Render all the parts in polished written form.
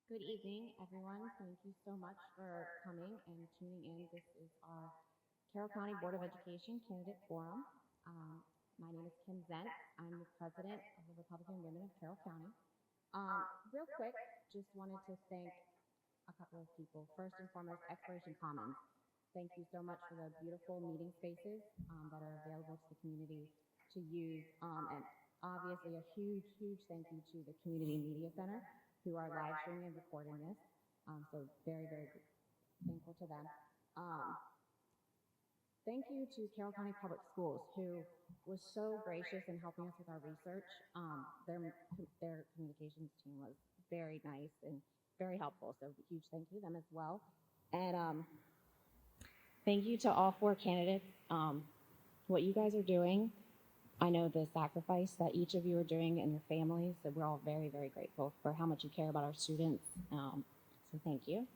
Good evening, everyone. Thank you so much for coming and tuning in. This is our Carroll County Board of Education Candidate Forum. My name is Kim Zent. I'm the president of the Republican Women of Carroll County. Real quick, just wanted to thank a couple of people. First and foremost, Exploration Commons. Thank you so much for the beautiful meeting spaces that are available to the community to use. And obviously a huge thank you to the Community Media Center who are live streaming and recording this. So very thankful to them. Thank you to Carroll County Public Schools, who was so gracious in helping us with our research. Their communications team was very nice and very helpful, so huge thank you to them as well. And thank you to all four candidates. What you guys are doing, I know the sacrifice that each of you are doing and your families, so we're all very grateful for how much you care about our students. So thank you.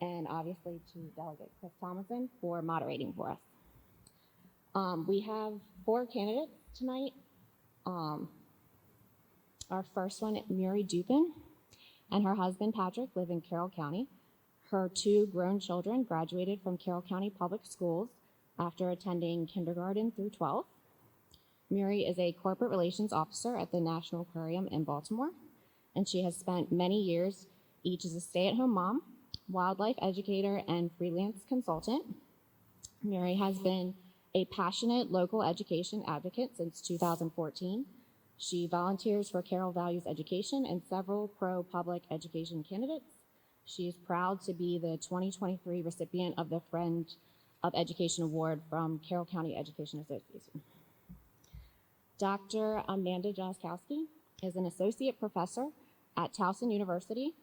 And obviously to Delegate Chris Thomason for moderating for us. We have four candidates tonight. Our first one, Mary Dupin, and her husband, Patrick, live in Carroll County. Her two grown children graduated from Carroll County Public Schools after attending kindergarten through 12th. Mary is a corporate relations officer at the National Aquarium in Baltimore, and she has spent many years each as a stay-at-home mom, wildlife educator, and freelance consultant. Mary has been a passionate local education advocate since 2014. She volunteers for Carroll Values Education and several pro-public education candidates. She is proud to be the 2023 recipient of the Friend of Education Award from Carroll County Education Association. Dr. Amanda Jaskowski is an associate professor at Towson University,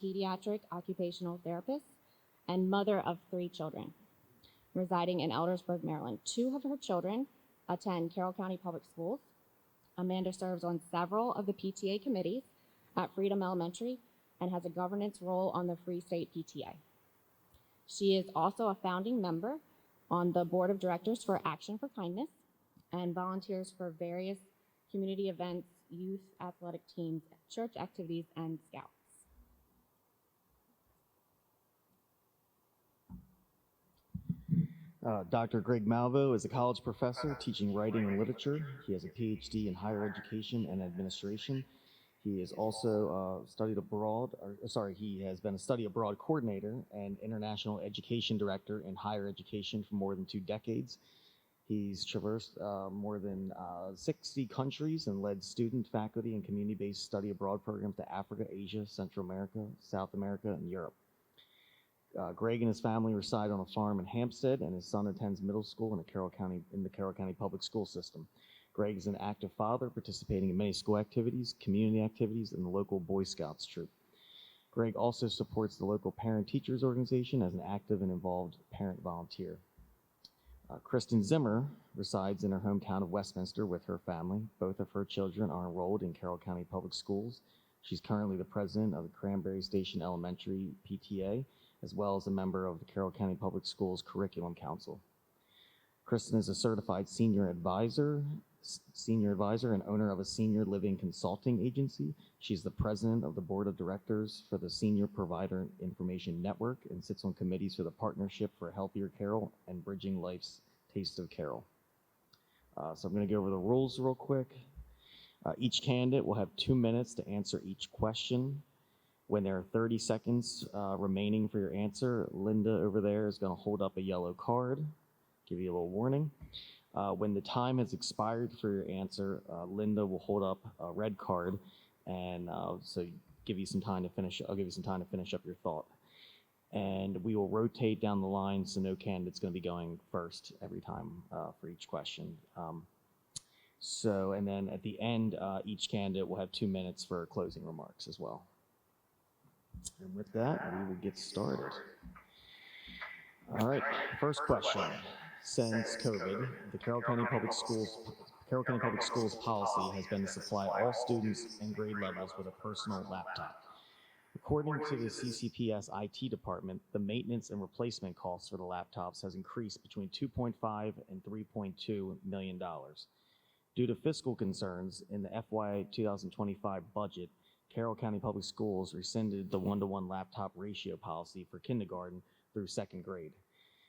pediatric occupational therapist, and mother of 3 children, residing in Eldersburg, Maryland. 2 of her children attend Carroll County Public Schools. Amanda serves on several of the PTA committees at Freedom Elementary and has a governance role on the Free State PTA. She is also a founding member on the board of directors for Action for Kindness and volunteers for various community events, youth athletic teams, church activities, and scouts. Dr. Greg Malvo is a college professor teaching writing and literature. He has a PhD in higher education and administration. He is also he has been a study abroad coordinator and international education director in higher education for more than 2 decades. He's traversed more than 60 countries and led student, faculty, and community-based study abroad programs to Africa, Asia, Central America, South America, and Europe. Greg and his family reside on a farm in Hampstead, and his son attends middle school in the Carroll County Public School System. Greg is an active father, participating in many school activities, community activities, and the local Boy Scouts troop. Greg also supports the local parent-teachers organization as an active and involved parent volunteer. Kristen Zimmer resides in her hometown of Westminster with her family. Both of her children are enrolled in Carroll County Public Schools. She's currently the president of the Cranberry Station Elementary PTA, as well as a member of the Carroll County Public Schools Curriculum Council. Kristen is a certified senior advisor and owner of a senior living consulting agency. She's the president of the board of directors for the Senior Provider Information Network and sits on committees for the Partnership for Healthier Carroll and Bridging Life's Taste of Carroll. So I'm going to go over the rules real quick. Each candidate will have 2 minutes to answer each question. When there are 30 seconds remaining for your answer, Linda over there is going to hold up a yellow card, give you a little warning. When the time has expired for your answer, Linda will hold up a red card, and so give you some time to finish. I'll give you some time to finish up your thought. And we will rotate down the line, so no candidate's going to be going first every time for each question. And then at the end, each candidate will have 2 minutes for closing remarks as well. And with that, we will get started. All right, first question. Since COVID, the Carroll County Public Schools policy has been to supply all students and grade levels with a personal laptop. According to the CCPS IT department, the maintenance and replacement costs for the laptops has increased between $2.5 and $3.2 million. Due to fiscal concerns in the FY 2025 budget, Carroll County Public Schools rescinded the 1-to-1 laptop ratio policy for kindergarten through 2nd grade.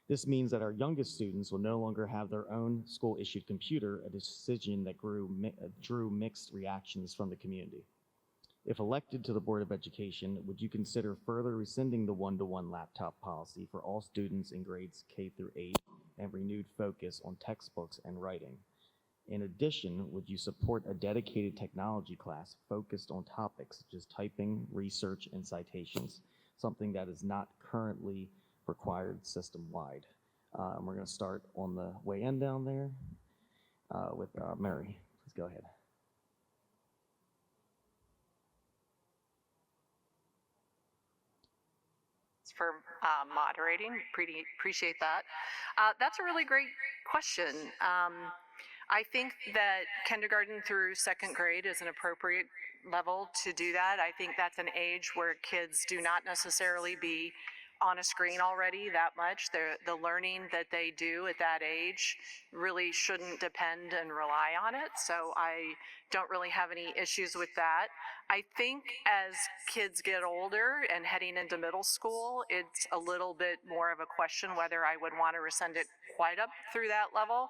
This means that our youngest students will no longer have their own school-issued computer, a decision that drew mixed reactions from the community. If elected to the Board of Education, would you consider further rescinding the 1-to-1 laptop policy for all students in grades K through 8 and renewed focus on textbooks and writing? In addition, would you support a dedicated technology class focused on topics such as typing, research, and citations, something that is not currently required system-wide? We're going to start on the way in down there with Mary. Please go ahead. For moderating. Appreciate that. That's a really great question. I think that kindergarten through 2nd grade is an appropriate level to do that. I think that's an age where kids do not necessarily be on a screen already that much. The learning that they do at that age really shouldn't depend and rely on it. So I don't really have any issues with that. I think as kids get older and heading into middle school, it's a little bit more of a question whether I would want to rescind it quite up through that level.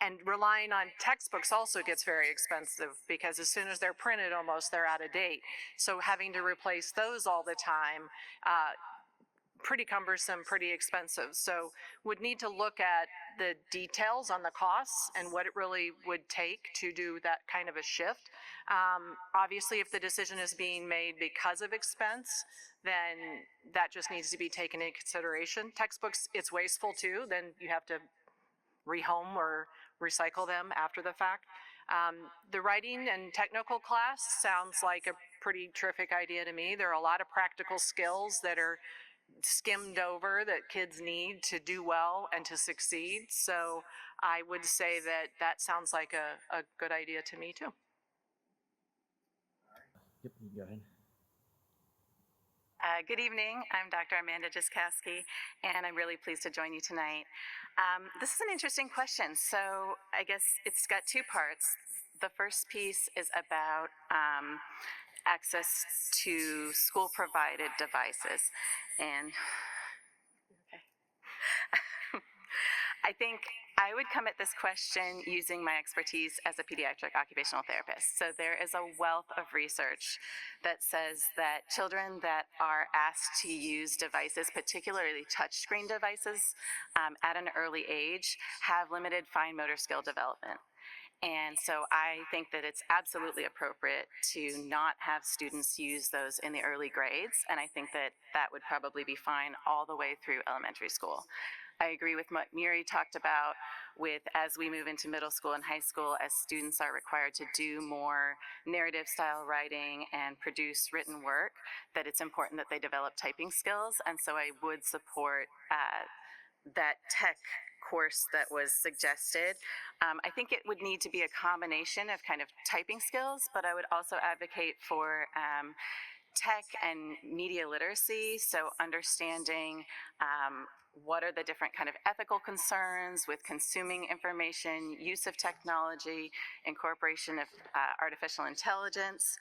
And relying on textbooks also gets very expensive because as soon as they're printed, almost they're out of date. So having to replace those all the time, pretty cumbersome, pretty expensive. So would need to look at the details on the costs and what it really would take to do that kind of a shift. Obviously, if the decision is being made because of expense, then that just needs to be taken into consideration. Textbooks, it's wasteful too. Then you have to rehome or recycle them after the fact. The writing and technical class sounds like a pretty terrific idea to me. There are a lot of practical skills that are skimmed over that kids need to do well and to succeed. So I would say that that sounds like a good idea to me too. Yep, you go ahead. Good evening. I'm Dr. Amanda Jiskowski, and I'm really pleased to join you tonight. This is an interesting question. So I guess it's got two parts. The first piece is about access to school-provided devices. And I think I would come at this question using my expertise as a pediatric occupational therapist. So there is a wealth of research that says that children that are asked to use devices, particularly touchscreen devices, at an early age, have limited fine motor skill development. And so I think that it's absolutely appropriate to not have students use those in the early grades, and I think that that would probably be fine all the way through elementary school. I agree with what Miri talked about with as we move into middle school and high school, as students are required to do more narrative style writing and produce written work, that it's important that they develop typing skills, and so I would support that tech course that was suggested. I think it would need to be a combination of kind of typing skills, but I would also advocate for tech and media literacy, so understanding what are the different kind of ethical concerns with consuming information, use of technology, incorporation of artificial intelligence.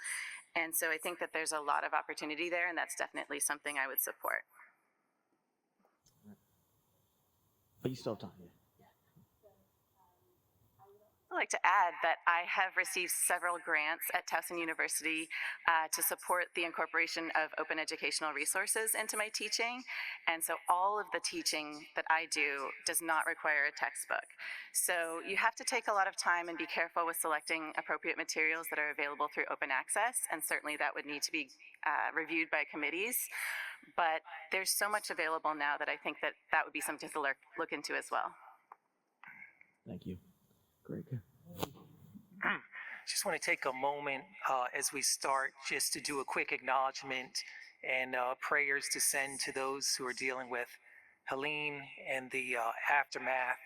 And so I think that there's a lot of opportunity there, and that's definitely something I would support. But you still have time. Yeah. I'd like to add that I have received several grants at Towson University to support the incorporation of open educational resources into my teaching. And so all of the teaching that I do does not require a textbook. So you have to take a lot of time and be careful with selecting appropriate materials that are available through open access. And certainly that would need to be reviewed by committees. But there's so much available now that I think that that would be something to look into as well. Thank you. Greg. Just want to take a moment as we start just to do a quick acknowledgement and prayers to send to those who are dealing with Helene and the aftermath.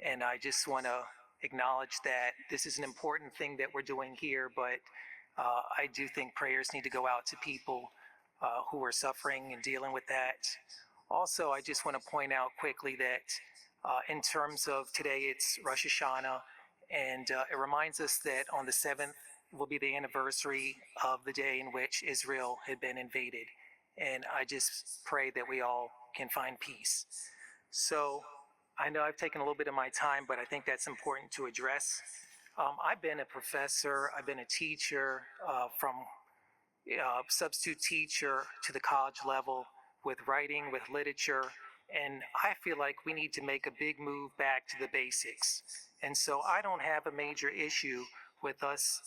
And I just want to acknowledge that this is an important thing that we're doing here, but I do think prayers need to go out to people who are suffering and dealing with that. Also, I just want to point out quickly that in terms of today, it's Rosh Hashanah, and it reminds us that on the 7th will be the anniversary of the day in which Israel had been invaded. And I just pray that we all can find peace. So I know I've taken a little bit of my time, but I think that's important to address. I've been a professor, I've been a teacher from substitute teacher to the college level with writing, with literature, and I feel like we need to make a big move back to the basics. And so I don't have a major issue with us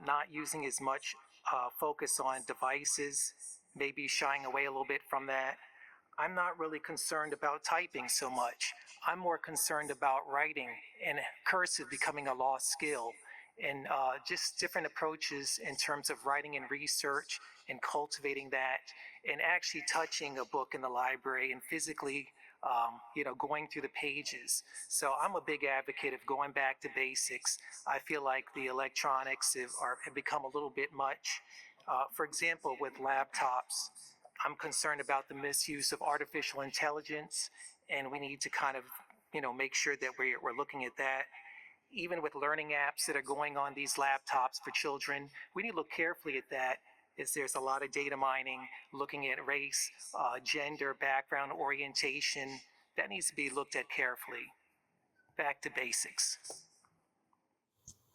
not using as much focus on devices, maybe shying away a little bit from that. I'm not really concerned about typing so much. I'm more concerned about writing and cursive becoming a lost skill, and just different approaches in terms of writing and research and cultivating that, and actually touching a book in the library and physically going through the pages. So I'm a big advocate of going back to basics. I feel like the electronics have become a little bit much. For example, with laptops, I'm concerned about the misuse of artificial intelligence, and we need to kind of make sure that we're looking at that. Even with learning apps that are going on these laptops for children, we need to look carefully at that, as there's a lot of data mining, looking at race, gender, background, orientation. That needs to be looked at carefully. Back to basics.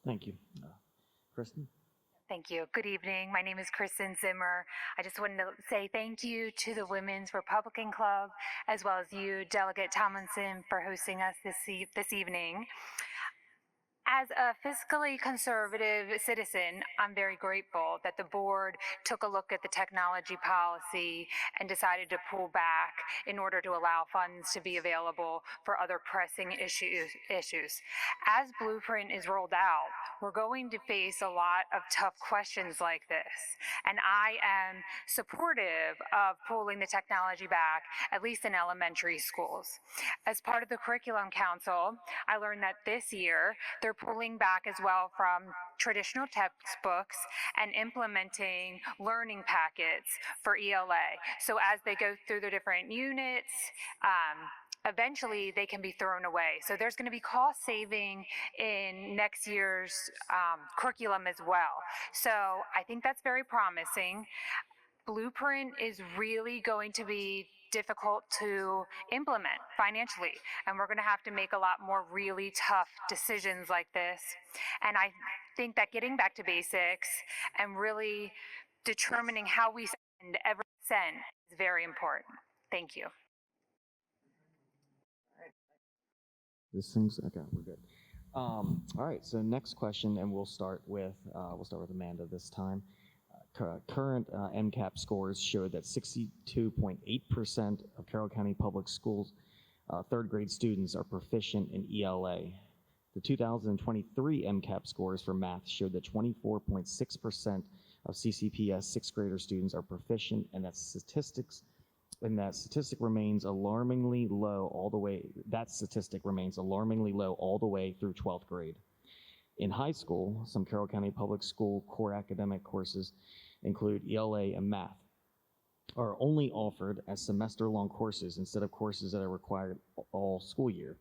Thank you. Kristen? Thank you. Good evening. My name is Kristen Zimmer. I just wanted to say thank you to the Women's Republican Club, as well as you, Delegate Tomlinson, for hosting us this evening. As a fiscally conservative citizen, I'm very grateful that the board took a look at the technology policy and decided to pull back in order to allow funds to be available for other pressing issues. As Blueprint is rolled out, we're going to face a lot of tough questions like this, and I am supportive of pulling the technology back, at least in elementary schools. As part of the Curriculum Council, I learned that this year they're pulling back as well from traditional textbooks and implementing learning packets for ELA. So as they go through the different units, eventually they can be thrown away. So there's going to be cost saving in next year's curriculum as well. So I think that's very promising. Blueprint is really going to be difficult to implement financially, and we're going to have to make a lot more really tough decisions like this. And I think that getting back to basics and really determining how we spend every cent is very important. Thank you. This thing's okay. We're good. All right. So next question, and we'll start with Amanda this time. Current MCAP scores show that 62.8% of Carroll County Public Schools third grade students are proficient in ELA. The 2023 MCAP scores for math showed that 24.6% of CCPS sixth grader students are proficient, and that statistic remains alarmingly low all the way. That statistic remains alarmingly low all the way through 12th grade. In high school, some Carroll County Public School core academic courses include ELA and math, are only offered as semester-long courses instead of courses that are required all school year.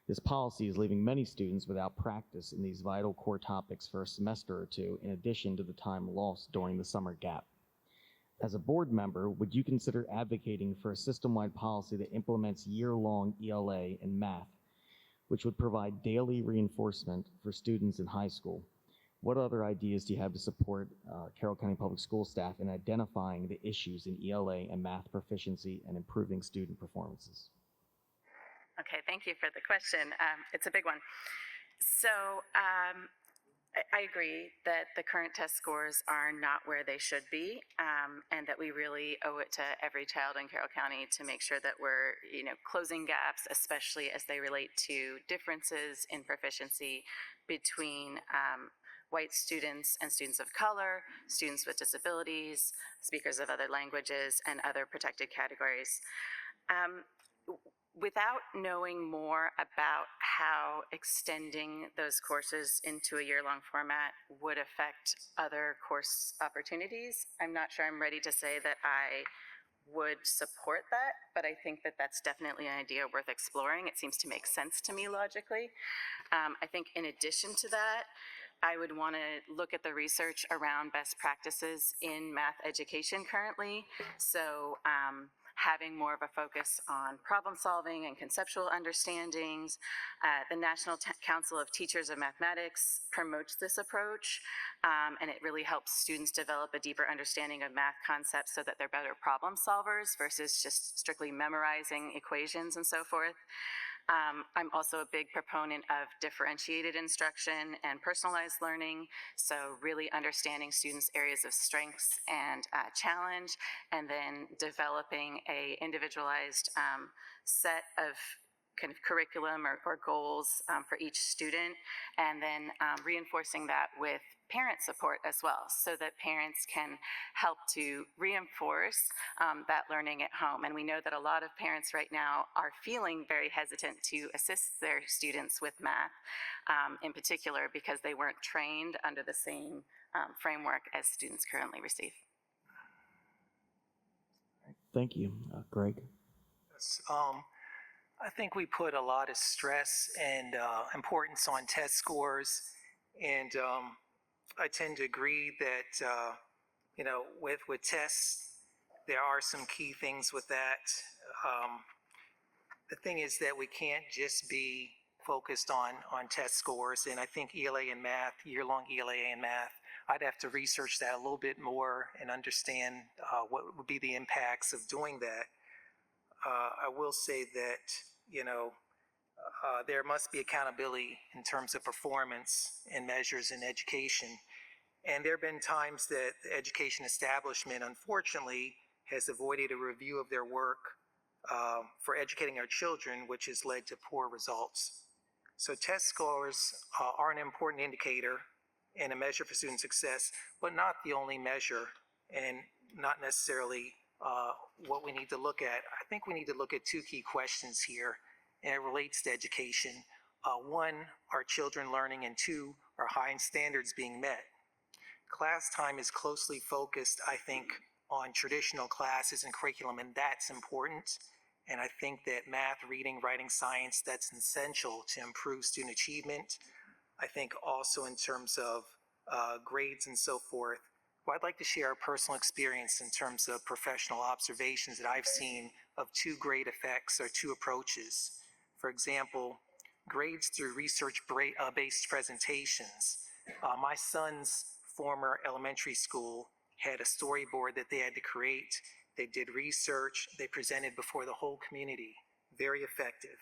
This policy is leaving many students without practice in these vital core topics for a semester or two, in addition to the time lost during the summer gap. As a board member, would you consider advocating for a system-wide policy that implements year-long ELA and math, which would provide daily reinforcement for students in high school? What other ideas do you have to support Carroll County Public School staff in identifying the issues in ELA and math proficiency and improving student performances? Okay, thank you for the question. It's a big one. So I agree that the current test scores are not where they should be, and that we really owe it to every child in Carroll County to make sure that we're, closing gaps, especially as they relate to differences in proficiency between white students and students of color, students with disabilities, speakers of other languages, and other protected categories. Without knowing more about how extending those courses into a year-long format would affect other course opportunities, I'm not sure I'm ready to say that I would support that, but I think that that's definitely an idea worth exploring. It seems to make sense to me logically. I think in addition to that, I would want to look at the research around best practices in math education currently. So having more of a focus on problem solving and conceptual understandings. The National Council of Teachers of Mathematics promotes this approach, and it really helps students develop a deeper understanding of math concepts so that they're better problem solvers versus just strictly memorizing equations and so forth. I'm also a big proponent of differentiated instruction and personalized learning, so really understanding students' areas of strengths and challenge, and then developing a individualized set of kind of curriculum or goals for each student, and then reinforcing that with parent support as well, so that parents can help to reinforce that learning at home. And we know that a lot of parents right now are feeling very hesitant to assist their students with math, in particular because they weren't trained under the same framework as students currently receive. Thank you. Greg? Yes, I think we put a lot of stress and importance on test scores, and I tend to agree that with tests, there are some key things with that. The thing is that we can't just be focused on test scores, and I think ELA and math, year-long ELA and math, I'd have to research that a little bit more and understand what would be the impacts of doing that. I will say that, there must be accountability in terms of performance and measures in education. And there have been times that the education establishment, unfortunately, has avoided a review of their work for educating our children, which has led to poor results. So test scores are an important indicator and a measure for student success, but not the only measure, and not necessarily what we need to look at. I think we need to look at two key questions here, and it relates to education. One, are children learning? And two, are high standards being met? Class time is closely focused, I think, on traditional classes and curriculum, and that's important. And I think that math, reading, writing, science, that's essential to improve student achievement. I think also in terms of grades and so forth. Well, I'd like to share a personal experience in terms of professional observations that I've seen of two grade effects or two approaches. For example, grades through research-based presentations. My son's former elementary school had a storyboard that they had to create. They did research, they presented before the whole community. Very effective.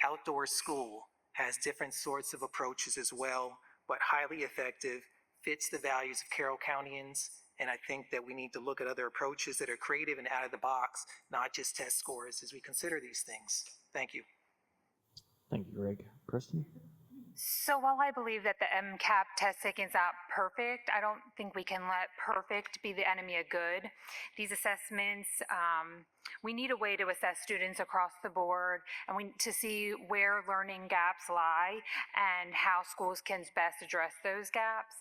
Outdoor school has different sorts of approaches as well, but highly effective, fits the values of Carroll Countyans, and I think that we need to look at other approaches that are creative and out of the box, not just test scores, as we consider these things. Thank you. Thank you, Greg. Kristen? So while I believe that the MCAP test taking is not perfect, I don't think we can let perfect be the enemy of good. These assessments, we need a way to assess students across the board, and to see where learning gaps lie and how schools can best address those gaps.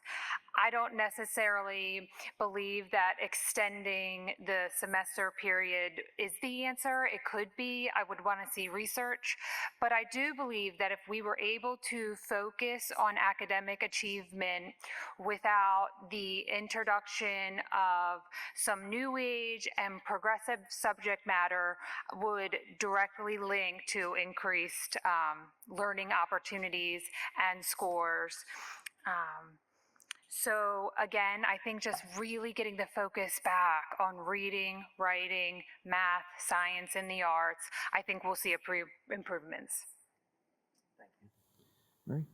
I don't necessarily believe that extending the semester period is the answer. It could be. I would want to see research. But I do believe that if we were able to focus on academic achievement without the introduction of some new age and progressive subject matter, would directly link to increased learning opportunities and scores. So again, I think just really getting the focus back on reading, writing, math, science, and the arts, I think we'll see improvements. Thank you. Mary?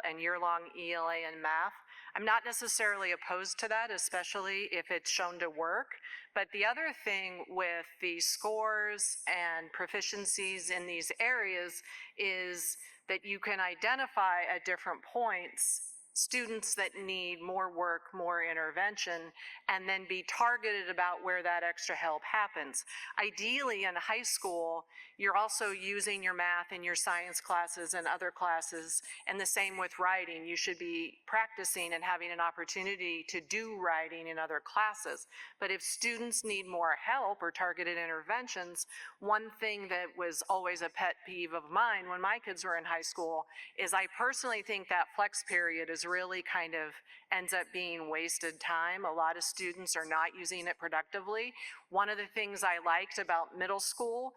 And year-long ELA and math. I'm not necessarily opposed to that, especially if it's shown to work. But the other thing with the scores and proficiencies in these areas is that you can identify at different points students that need more work, more intervention, and then be targeted about where that extra help happens. Ideally, in high school, you're also using your math and your science classes and other classes, and the same with writing. You should be practicing and having an opportunity to do writing in other classes. But if students need more help or targeted interventions, one thing that was always a pet peeve of mine when my kids were in high school is I personally think that flex period is really kind of ends up being wasted time. A lot of students are not using it productively. One of the things I liked about middle school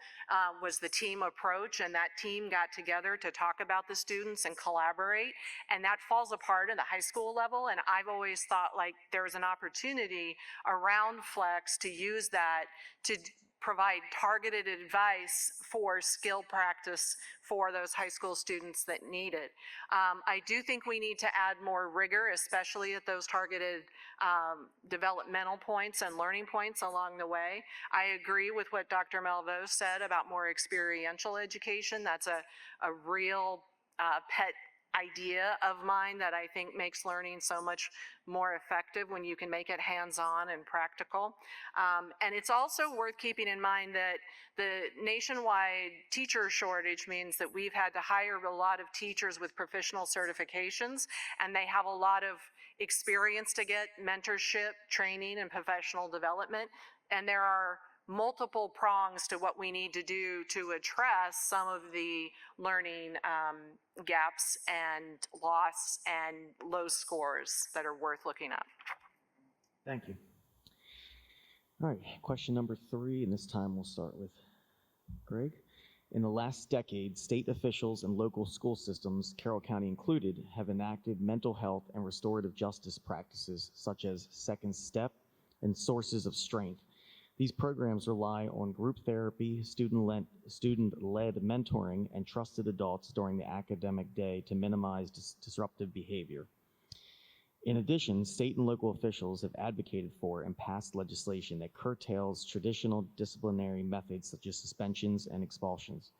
was the team approach, and that team got together to talk about the students and collaborate, and that falls apart at the high school level. And I've always thought like there's an opportunity around flex to use that to provide targeted advice for skill practice for those high school students that need it. I do think we need to add more rigor, especially at those targeted developmental points and learning points along the way. I agree with what Dr. Malveaux said about more experiential education. That's a real pet idea of mine that I think makes learning so much more effective when you can make it hands-on and practical. And it's also worth keeping in mind that the nationwide teacher shortage means that we've had to hire a lot of teachers with professional certifications, and they have a lot of experience to get mentorship, training, and professional development. And there are multiple prongs to what we need to do to address some of the learning gaps and loss and low scores that are worth looking up. Thank you. All right, question number 3, and this time we'll start with Greg. In the last decade, state officials and local school systems, Carroll County included, have enacted mental health and restorative justice practices such as Second Step and Sources of Strength. These programs rely on group therapy, student-led mentoring, and trusted adults during the academic day to minimize disruptive behavior. In addition, state and local officials have advocated for and passed legislation that curtails traditional disciplinary methods such as suspensions and expulsions.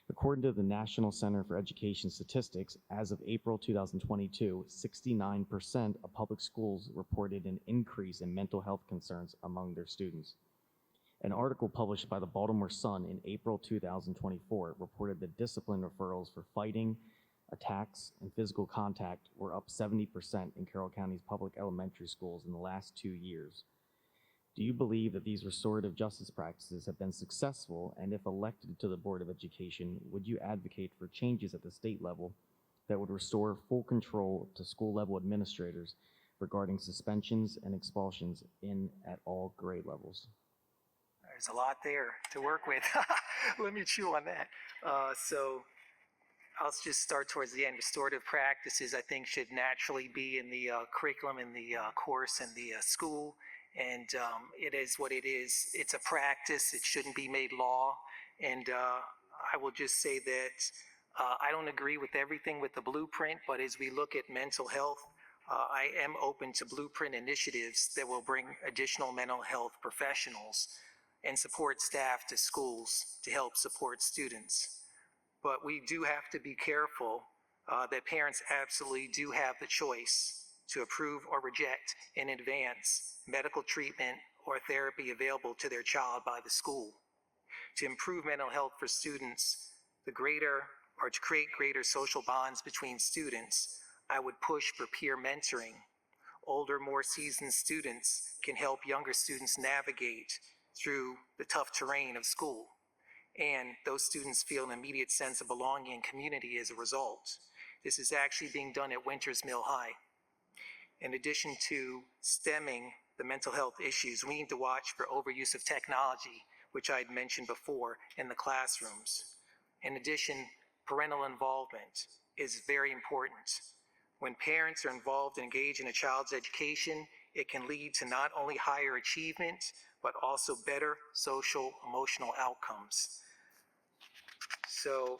According to the National Center for Education Statistics, as of April 2022, 69% of public schools reported an increase in mental health concerns among their students. An article published by the Baltimore Sun in April 2024 reported that discipline referrals for fighting, attacks, and physical contact were up 70% in Carroll County's public elementary schools in the last 2 years. Do you believe that these restorative justice practices have been successful, and if elected to the Board of Education, would you advocate for changes at the state level that would restore full control to school-level administrators regarding suspensions and expulsions at all grade levels? There's a lot there to work with. Let me chew on that. So I'll just start towards the end. Restorative practices, I think, should naturally be in the curriculum, in the course, in the school. And it is what it is. It's a practice. It shouldn't be made law. And I will just say that I don't agree with everything with the blueprint, but as we look at mental health, I am open to blueprint initiatives that will bring additional mental health professionals and support staff to schools to help support students. But we do have to be careful that parents absolutely do have the choice to approve or reject in advance medical treatment or therapy available to their child by the school. To improve mental health for students, to create greater social bonds between students, I would push for peer mentoring. Older, more seasoned students can help younger students navigate through the tough terrain of school. And those students feel an immediate sense of belonging and community as a result. This is actually being done at Winters Mill High. In addition to stemming the mental health issues, we need to watch for overuse of technology, which I had mentioned before, in the classrooms. In addition, parental involvement is very important. When parents are involved and engaged in a child's education, it can lead to not only higher achievement, but also better social, emotional outcomes. So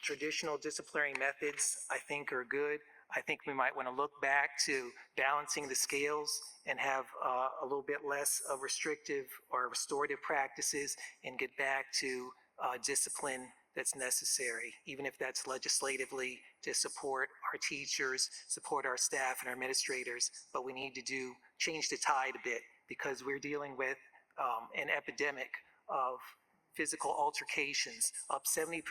traditional disciplinary methods, I think, are good. I think we might want to look back to balancing the scales and have a little bit less of restrictive or restorative practices and get back to discipline that's necessary, even if that's legislatively to support our teachers, support our staff and our administrators, but we need to change the tide a bit because we're dealing with an epidemic of physical altercations, up 70%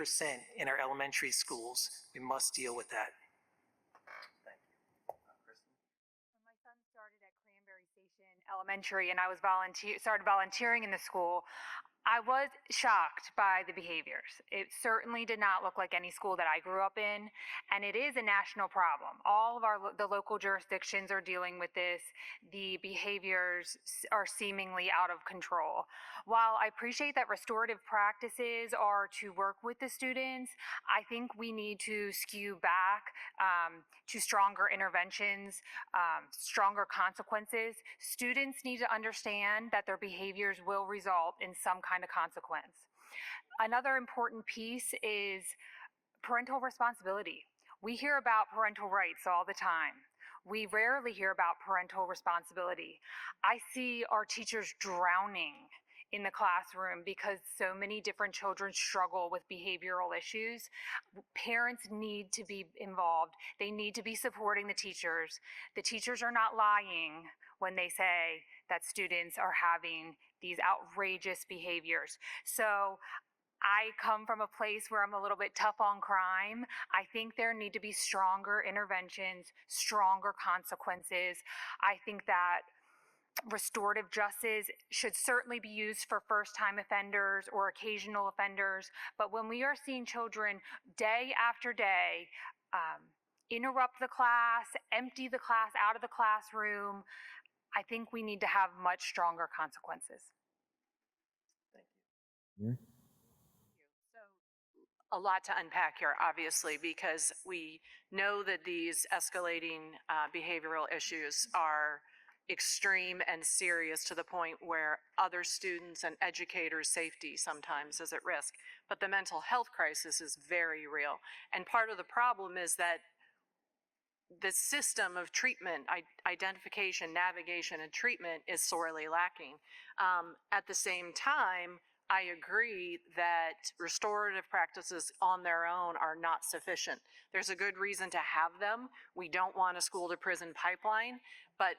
in our elementary schools. We must deal with that. When my son started at Cranberry Station Elementary and I was started volunteering in the school, I was shocked by the behaviors. It certainly did not look like any school that I grew up in, and it is a national problem. All of the local jurisdictions are dealing with this. The behaviors are seemingly out of control. While I appreciate that restorative practices are to work with the students, I think we need to skew back to stronger interventions, stronger consequences. Students need to understand that their behaviors will result in some kind of consequence. Another important piece is parental responsibility. We hear about parental rights all the time. We rarely hear about parental responsibility. I see our teachers drowning in the classroom because so many different children struggle with behavioral issues. Parents need to be involved. They need to be supporting the teachers. The teachers are not lying when they say that students are having these outrageous behaviors. So I come from a place where I'm a little bit tough on crime. I think there need to be stronger interventions, stronger consequences. I think that restorative justice should certainly be used for first-time offenders or occasional offenders. But when we are seeing children day after day interrupt the class, empty the class out of the classroom, I think we need to have much stronger consequences. Yeah. A lot to unpack here, obviously, because we know that these escalating behavioral issues are extreme and serious to the point where other students and educators' safety sometimes is at risk. But the mental health crisis is very real. And part of the problem is that the system of treatment, identification, navigation, and treatment is sorely lacking. At the same time, I agree that restorative practices on their own are not sufficient. There's a good reason to have them. We don't want a school to prison pipeline, but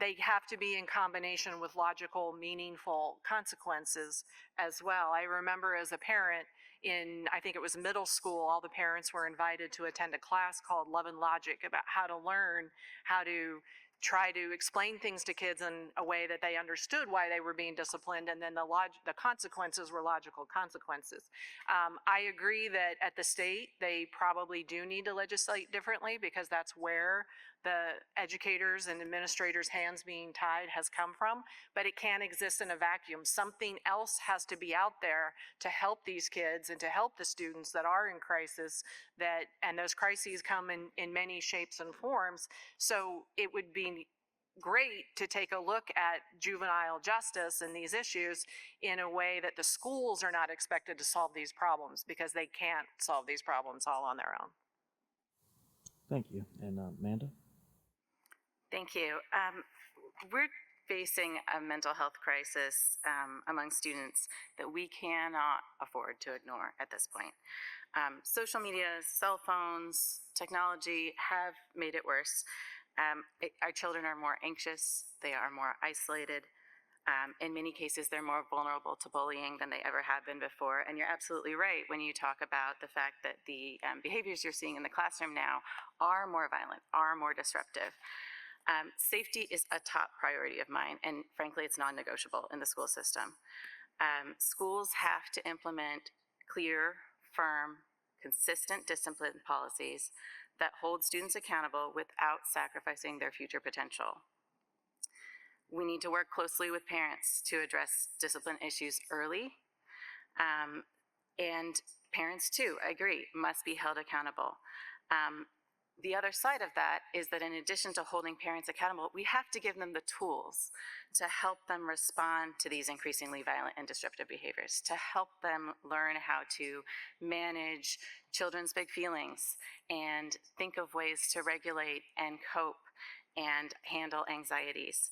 they have to be in combination with logical, meaningful consequences as well. I remember as a parent I think it was middle school, all the parents were invited to attend a class called Love and Logic about how to learn how to try to explain things to kids in a way that they understood why they were being disciplined, and then the consequences were logical consequences. I agree that at the state, they probably do need to legislate differently because that's where the educators and administrators' hands being tied has come from, but it can't exist in a vacuum. Something else has to be out there to help these kids and to help the students that are in crisis, and those crises come in many shapes and forms. So it would be great to take a look at juvenile justice and these issues in a way that the schools are not expected to solve these problems, because they can't solve these problems all on their own. Thank you. And Amanda? Thank you. We're facing a mental health crisis among students that we cannot afford to ignore at this point. Social media, cell phones, technology have made it worse. Our children are more anxious, they are more isolated. In many cases, they're more vulnerable to bullying than they ever have been before. And you're absolutely right when you talk about the fact that the behaviors you're seeing in the classroom now are more violent, are more disruptive. Safety is a top priority of mine, and frankly, it's non-negotiable in the school system. Schools have to implement clear, firm, consistent discipline policies that hold students accountable without sacrificing their future potential. We need to work closely with parents to address discipline issues early, and parents too, I agree, must be held accountable. The other side of that is that in addition to holding parents accountable, we have to give them the tools to help them respond to these increasingly violent and disruptive behaviors, to help them learn how to manage children's big feelings and think of ways to regulate and cope and handle anxieties.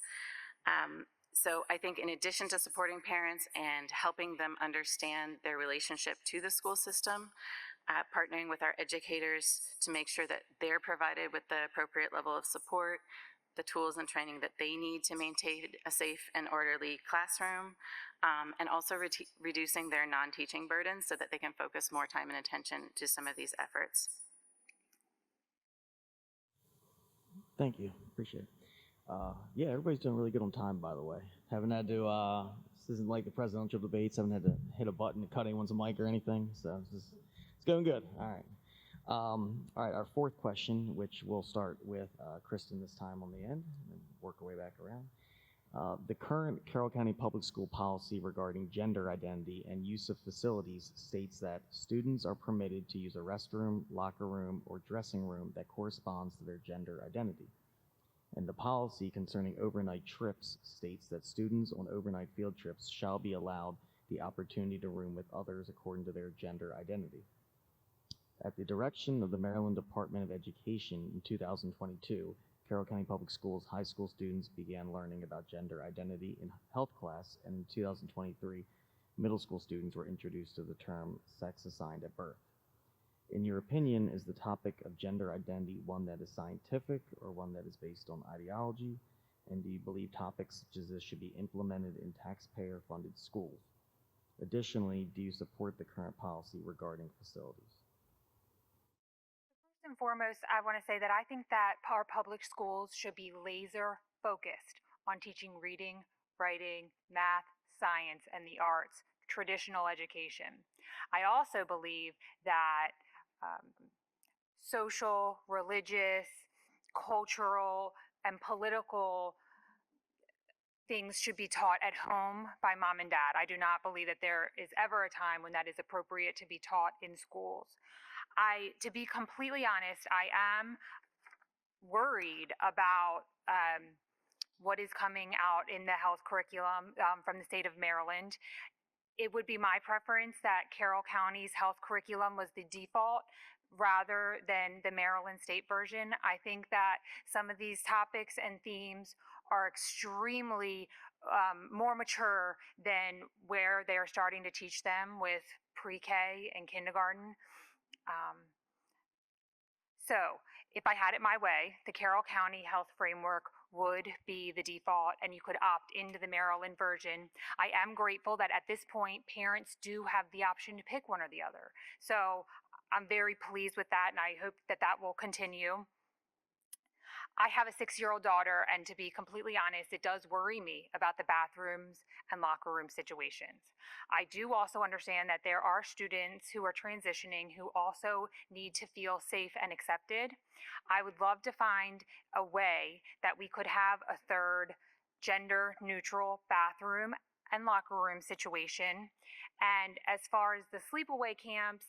So I think in addition to supporting parents and helping them understand their relationship to the school system, partnering with our educators to make sure that they're provided with the appropriate level of support, the tools and training that they need to maintain a safe and orderly classroom, and also reducing their non-teaching burdens so that they can focus more time and attention to some of these efforts. Thank you. Appreciate it. Yeah, everybody's doing really good on time, by the way. Haven't had to, this isn't like the presidential debates, haven't had to hit a button to cut anyone's mic or anything, so it's going good. All right. All right, our fourth question, which we'll start with Kristen this time on the end, and then work our way back around. The current Carroll County Public School policy regarding gender identity and use of facilities states that students are permitted to use a restroom, locker room, or dressing room that corresponds to their gender identity. And the policy concerning overnight trips states that students on overnight field trips shall be allowed the opportunity to room with others according to their gender identity. At the direction of the Maryland Department of Education in 2022, Carroll County Public Schools high school students began learning about gender identity in health class, and in 2023, middle school students were introduced to the term sex assigned at birth. In your opinion, is the topic of gender identity one that is scientific or one that is based on ideology? And do you believe topics such as this should be implemented in taxpayer-funded schools? Additionally, do you support the current policy regarding facilities? First and foremost, I want to say that I think that our public schools should be laser focused on teaching reading, writing, math, science, and the arts, traditional education. I also believe that social, religious, cultural, and political things should be taught at home by mom and dad. I do not believe that there is ever a time when that is appropriate to be taught in schools. To be completely honest, I am worried about what is coming out in the health curriculum from the state of Maryland. It would be my preference that Carroll County's health curriculum was the default rather than the Maryland state version. I think that some of these topics and themes are extremely more mature than where they are starting to teach them with pre-K and kindergarten. So if I had it my way, the Carroll County Health Framework would be the default and you could opt into the Maryland version. I am grateful that at this point, parents do have the option to pick one or the other. So I'm very pleased with that and I hope that that will continue. I have a 6-year-old daughter, and to be completely honest, it does worry me about the bathrooms and locker room situations. I do also understand that there are students who are transitioning who also need to feel safe and accepted. I would love to find a way that we could have a third gender-neutral bathroom and locker room situation. And as far as the sleepaway camps,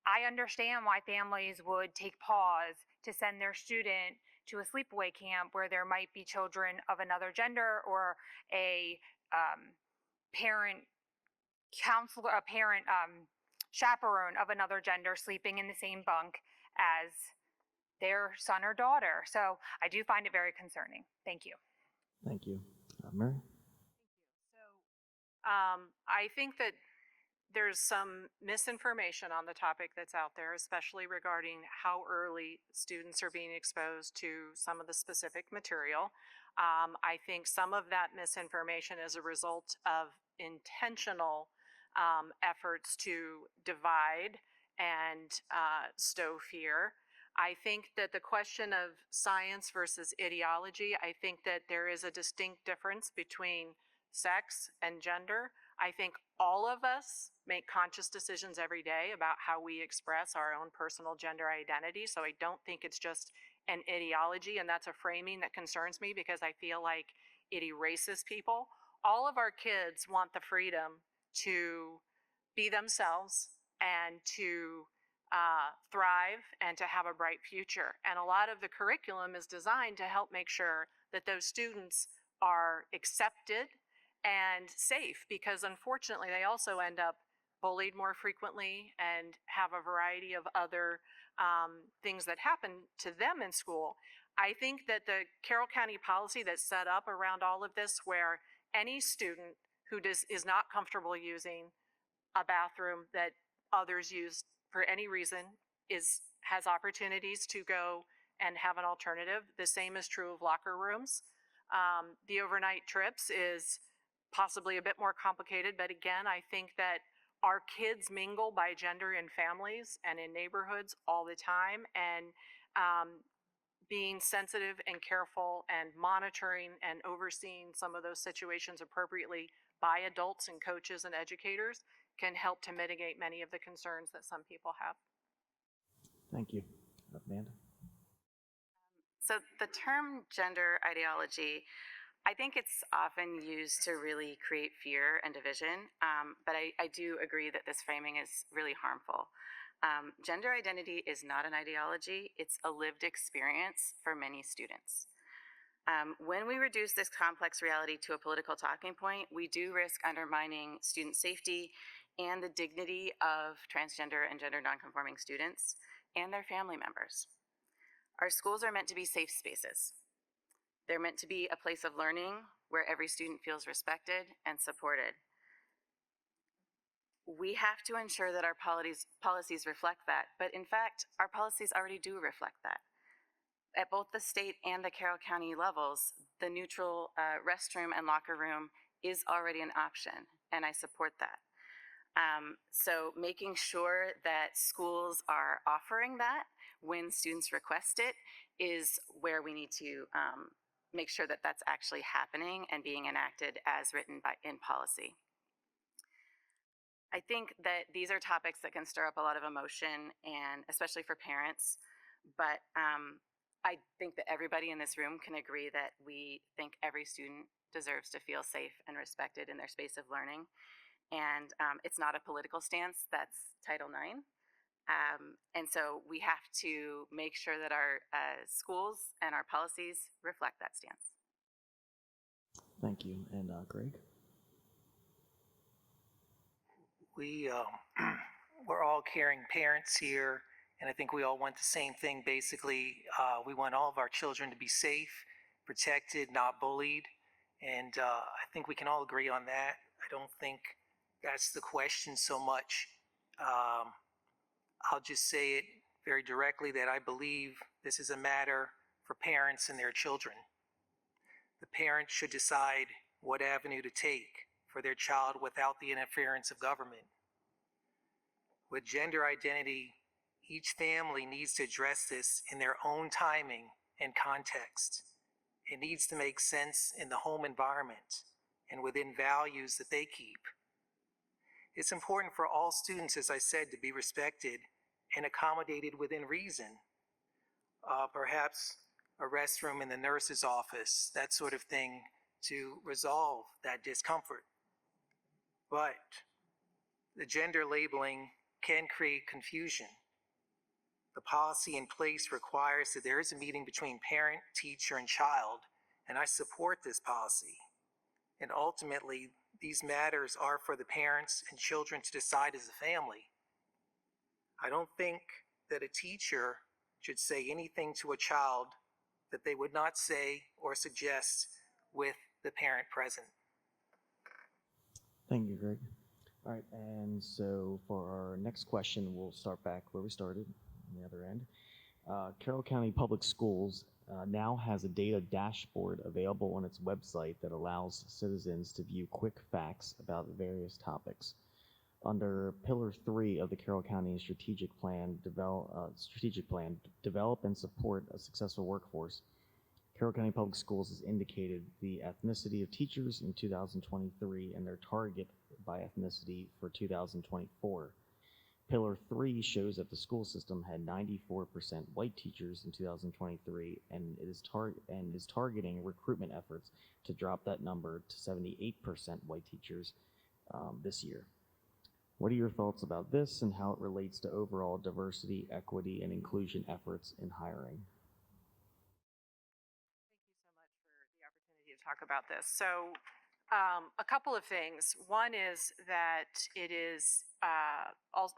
I understand why families would take pause to send their student to a sleepaway camp where there might be children of another gender or a parent counselor, a parent chaperone of another gender sleeping in the same bunk as their son or daughter. So I do find it very concerning. Thank you. Thank you. Mary? So I think that there's some misinformation on the topic that's out there, especially regarding how early students are being exposed to some of the specific material. I think some of that misinformation is a result of intentional efforts to divide and stow fear. I think that the question of science versus ideology, I think that there is a distinct difference between sex and gender. I think all of us make conscious decisions every day about how we express our own personal gender identity. So I don't think it's just an ideology, and that's a framing that concerns me because I feel like it erases people. All of our kids want the freedom to be themselves and to thrive and to have a bright future. And a lot of the curriculum is designed to help make sure that those students are accepted and safe, because unfortunately they also end up bullied more frequently and have a variety of other things that happen to them in school. I think that the Carroll County policy that's set up around all of this, where any student who is not comfortable using a bathroom that others use for any reason has opportunities to go and have an alternative. The same is true of locker rooms. The overnight trips is possibly a bit more complicated, but again, I think that our kids mingle by gender in families and in neighborhoods all the time, and being sensitive and careful and monitoring and overseeing some of those situations appropriately by adults and coaches and educators can help to mitigate many of the concerns that some people have. Thank you. Amanda? So the term gender ideology, I think it's often used to really create fear and division, but I do agree that this framing is really harmful. Gender identity is not an ideology, it's a lived experience for many students. When we reduce this complex reality to a political talking point, we do risk undermining student safety and the dignity of transgender and gender nonconforming students and their family members. Our schools are meant to be safe spaces. They're meant to be a place of learning where every student feels respected and supported. We have to ensure that our policies reflect that, but in fact, our policies already do reflect that. At both the state and the Carroll County levels, the neutral restroom and locker room is already an option, and I support that. So making sure that schools are offering that when students request it is where we need to make sure that that's actually happening and being enacted as written in policy. I think that these are topics that can stir up a lot of emotion, and especially for parents, but I think that everybody in this room can agree that we think every student deserves to feel safe and respected in their space of learning. And it's not a political stance, that's Title IX. And so we have to make sure that our schools and our policies reflect that stance. Thank you. And Greg? We're all caring parents here, and I think we all want the same thing. Basically, we want all of our children to be safe, protected, not bullied, and I think we can all agree on that. I don't think that's the question so much. I'll just say it very directly that I believe this is a matter for parents and their children. The parents should decide what avenue to take for their child without the interference of government. With gender identity, each family needs to address this in their own timing and context. It needs to make sense in the home environment and within values that they keep. It's important for all students, as I said, to be respected and accommodated within reason. Perhaps a restroom in the nurse's office, that sort of thing, to resolve that discomfort. But the gender labeling can create confusion. The policy in place requires that there is a meeting between parent, teacher, and child, and I support this policy. And ultimately, these matters are for the parents and children to decide as a family. I don't think that a teacher should say anything to a child that they would not say or suggest with the parent present. Thank you, Greg. All right, and so for our next question, we'll start back where we started, on the other end. Carroll County Public Schools now has a data dashboard available on its website that allows citizens to view quick facts about various topics. Under Pillar 3 of the Carroll County Strategic Plan, develop and support a successful workforce. Carroll County Public Schools has indicated the ethnicity of teachers in 2023 and their target by ethnicity for 2024. Pillar 3 shows that the school system had 94% white teachers in 2023 and is targeting recruitment efforts to drop that number to 78% white teachers this year. What are your thoughts about this and how it relates to overall diversity, equity, and inclusion efforts in hiring? Thank you so much for the opportunity to talk about this. So a couple of things. One is that it is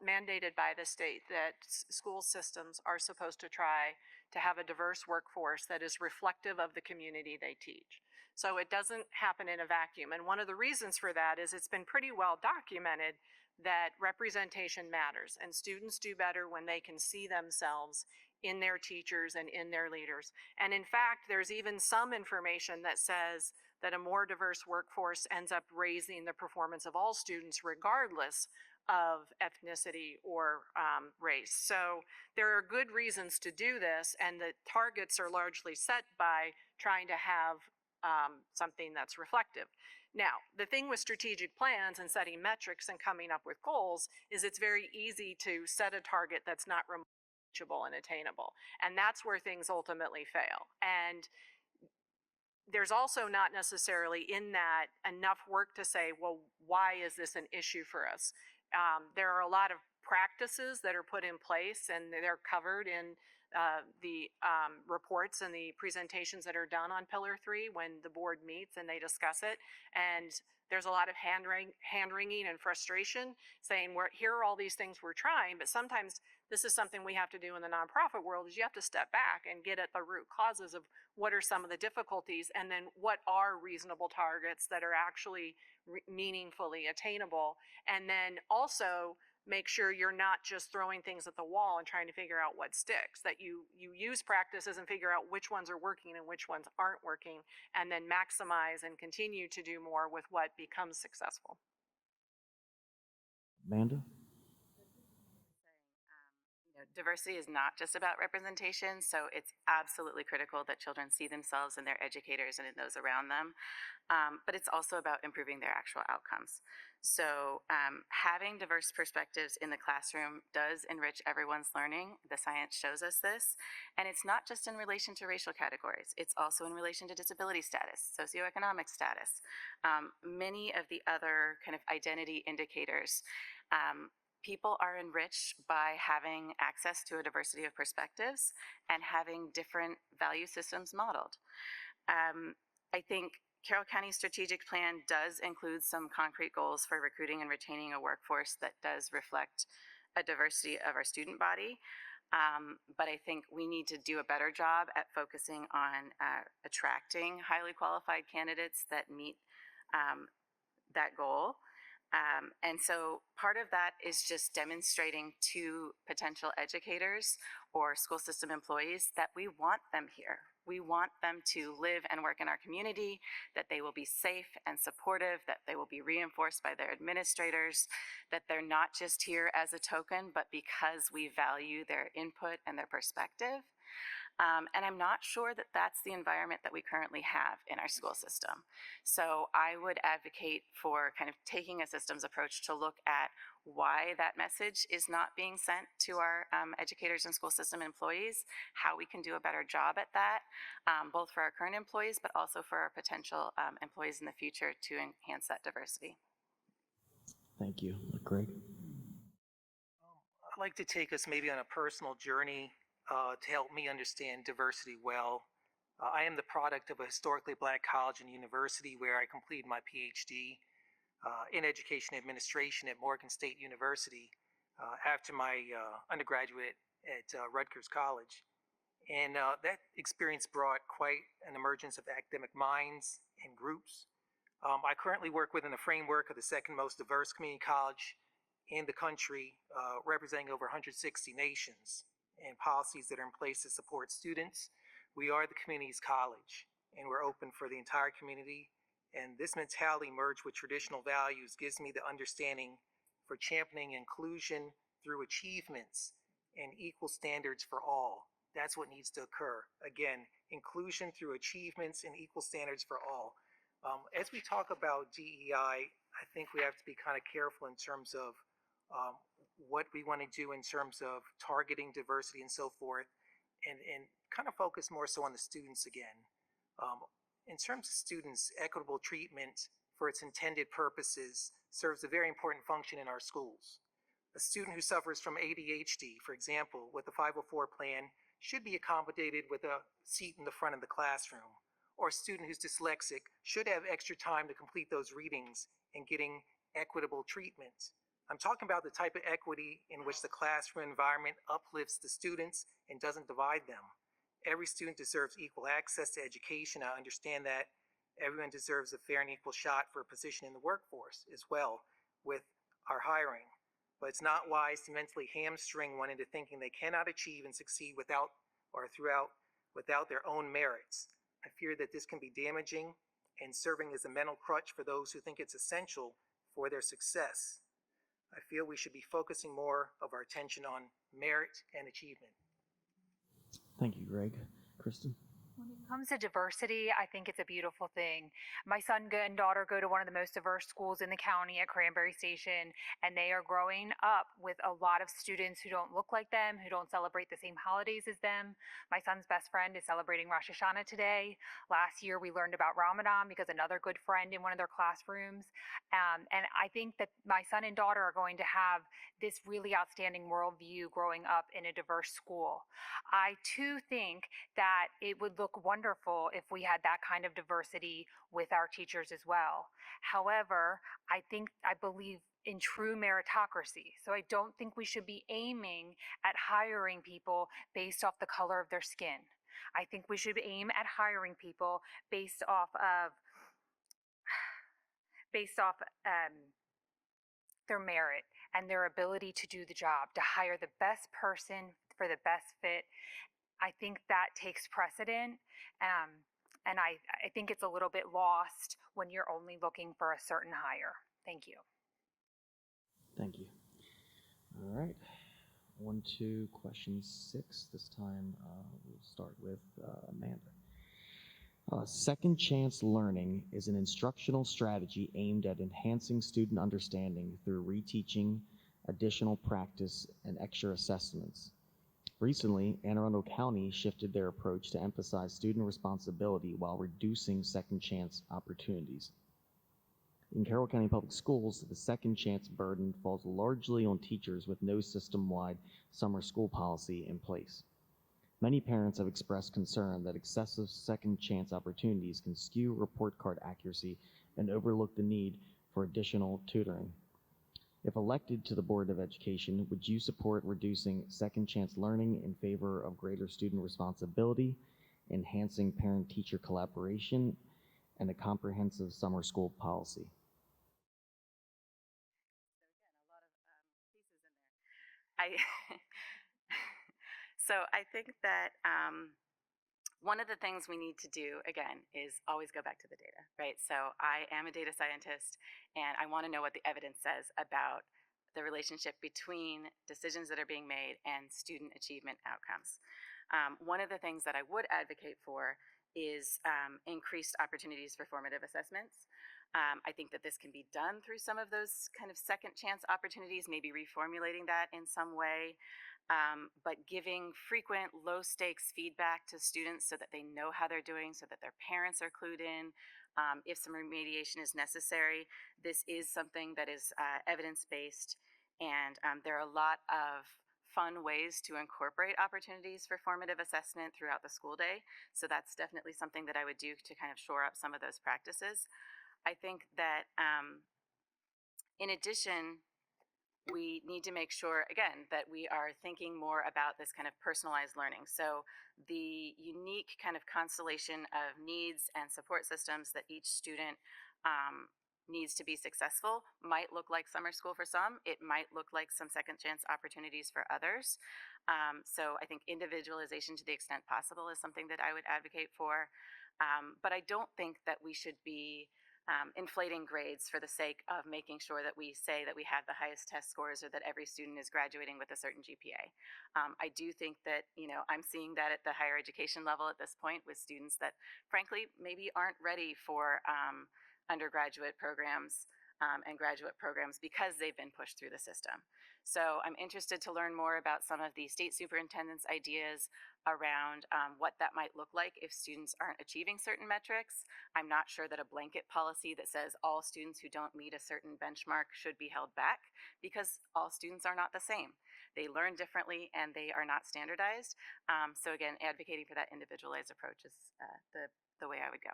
mandated by the state that school systems are supposed to try to have a diverse workforce that is reflective of the community they teach. So it doesn't happen in a vacuum. And one of the reasons for that is it's been pretty well documented that representation matters, and students do better when they can see themselves in their teachers and in their leaders. And in fact, there's even some information that says that a more diverse workforce ends up raising the performance of all students regardless of ethnicity or race. So there are good reasons to do this, and the targets are largely set by trying to have something that's reflective. Now, the thing with strategic plans and setting metrics and coming up with goals is it's very easy to set a target that's not reachable and attainable. And that's where things ultimately fail. And there's also not necessarily in that enough work to say, well, why is this an issue for us? There are a lot of practices that are put in place, and they're covered in the reports and the presentations that are done on Pillar 3 when the board meets and they discuss it. And there's a lot of hand wringing and frustration saying, here are all these things we're trying, but sometimes this is something we have to do in the nonprofit world, is you have to step back and get at the root causes of what are some of the difficulties, and then what are reasonable targets that are actually meaningfully attainable. And then also make sure you're not just throwing things at the wall and trying to figure out what sticks, that you use practices and figure out which ones are working and which ones aren't working, and then maximize and continue to do more with what becomes successful. Amanda? Diversity is not just about representation, so it's absolutely critical that children see themselves in their educators and in those around them. But it's also about improving their actual outcomes. So having diverse perspectives in the classroom does enrich everyone's learning. The science shows us this. And it's not just in relation to racial categories. It's also in relation to disability status, socioeconomic status, many of the other kind of identity indicators. People are enriched by having access to a diversity of perspectives and having different value systems modeled. I think Carroll County's strategic plan does include some concrete goals for recruiting and retaining a workforce that does reflect a diversity of our student body. But I think we need to do a better job at focusing on attracting highly qualified candidates that meet that goal. And so part of that is just demonstrating to potential educators or school system employees that we want them here. We want them to live and work in our community, that they will be safe and supportive, that they will be reinforced by their administrators, that they're not just here as a token, but because we value their input and their perspective. And I'm not sure that that's the environment that we currently have in our school system. So I would advocate for kind of taking a systems approach to look at why that message is not being sent to our educators and school system employees, how we can do a better job at that, both for our current employees, but also for our potential employees in the future to enhance that diversity. Thank you. Greg? I'd like to take us maybe on a personal journey to help me understand diversity well. I am the product of a historically black college and university where I completed my PhD in education administration at Morgan State University after my undergraduate at Rutgers College. And that experience brought quite an emergence of academic minds and groups. I currently work within the framework of the second most diverse community college in the country, representing over 160 nations, and policies that are in place to support students. We are the community's college, and we're open for the entire community. And this mentality merged with traditional values gives me the understanding for championing inclusion through achievements and equal standards for all. That's what needs to occur. Again, inclusion through achievements and equal standards for all. As we talk about DEI, I think we have to be kind of careful in terms of what we want to do in terms of targeting diversity and so forth, and kind of focus more so on the students again. In terms of students, equitable treatment for its intended purposes serves a very important function in our schools. A student who suffers from ADHD, for example, with the 504 plan, should be accommodated with a seat in the front of the classroom. Or a student who's dyslexic should have extra time to complete those readings and getting equitable treatment. I'm talking about the type of equity in which the classroom environment uplifts the students and doesn't divide them. Every student deserves equal access to education. I understand that. everyone deserves a fair and equal shot for a position in the workforce as well with our hiring. But it's not wise to mentally hamstring one into thinking they cannot achieve and succeed without their own merits. I fear that this can be damaging and serving as a mental crutch for those who think it's essential for their success. I feel we should be focusing more of our attention on merit and achievement. Thank you, Greg. Kristen? When it comes to diversity, I think it's a beautiful thing. My son and daughter go to one of the most diverse schools in the county at Cranberry Station, and they are growing up with a lot of students who don't look like them, who don't celebrate the same holidays as them. My son's best friend is celebrating Rosh Hashanah today. Last year, we learned about Ramadan because another good friend in one of their classrooms. And I think that my son and daughter are going to have this really outstanding worldview growing up in a diverse school. I too think that it would look wonderful if we had that kind of diversity with our teachers as well. However, I believe in true meritocracy. So I don't think we should be aiming at hiring people based off the color of their skin. I think we should aim at hiring people based off their merit and their ability to do the job, to hire the best person for the best fit. I think that takes precedent, and I think it's a little bit lost when you're only looking for a certain hire. Thank you. Thank you. All right. On to question 6. This time we'll start with Amanda. Second chance learning is an instructional strategy aimed at enhancing student understanding through reteaching, additional practice, and extra assessments. Recently, Anne Arundel County shifted their approach to emphasize student responsibility while reducing second chance opportunities. In Carroll County Public Schools, the second chance burden falls largely on teachers with no system-wide summer school policy in place. Many parents have expressed concern that excessive second chance opportunities can skew report card accuracy and overlook the need for additional tutoring. If elected to the Board of Education, would you support reducing second chance learning in favor of greater student responsibility, enhancing parent-teacher collaboration, and a comprehensive summer school policy? So I think that one of the things we need to do, again, is always go back to the data, right? So I am a data scientist, and I want to know what the evidence says about the relationship between decisions that are being made and student achievement outcomes. One of the things that I would advocate for is increased opportunities for formative assessments. I think that this can be done through some of those kind of second chance opportunities, maybe reformulating that in some way. But giving frequent low stakes feedback to students so that they know how they're doing, so that their parents are clued in. If some remediation is necessary, this is something that is evidence-based, and there are a lot of fun ways to incorporate opportunities for formative assessment throughout the school day. So that's definitely something that I would do to kind of shore up some of those practices. I think that in addition, we need to make sure, again, that we are thinking more about this kind of personalized learning. So the unique kind of constellation of needs and support systems that each student needs to be successful might look like summer school for some. It might look like some second chance opportunities for others. So I think individualization to the extent possible is something that I would advocate for. But I don't think that we should be inflating grades for the sake of making sure that we say that we have the highest test scores or that every student is graduating with a certain GPA. I do think that, I'm seeing that at the higher education level at this point with students that frankly maybe aren't ready for undergraduate programs and graduate programs because they've been pushed through the system. So I'm interested to learn more about some of the state superintendent's ideas around what that might look like if students aren't achieving certain metrics. I'm not sure that a blanket policy that says all students who don't meet a certain benchmark should be held back, because all students are not the same. They learn differently and they are not standardized. So again, advocating for that individualized approach is the way I would go.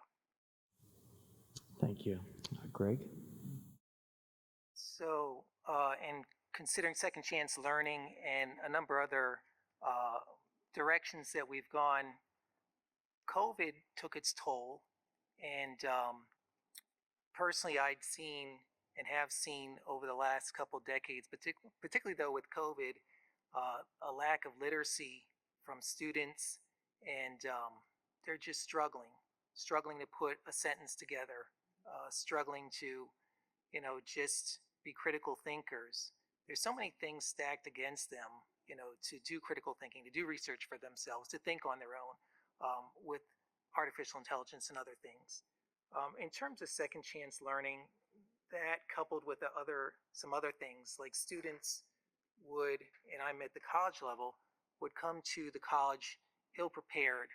Thank you. Greg? So, in considering second chance learning and a number of other directions that we've gone, COVID took its toll, And personally, I'd seen and have seen over the last couple decades, particularly though with COVID, a lack of literacy from students, and they're just struggling to put a sentence together, struggling to, just be critical thinkers. There's so many things stacked against them, to do critical thinking, to do research for themselves, to think on their own, with artificial intelligence and other things. In terms of second chance learning, that coupled with some other things, like students would, and I'm at the college level, would come to the college ill prepared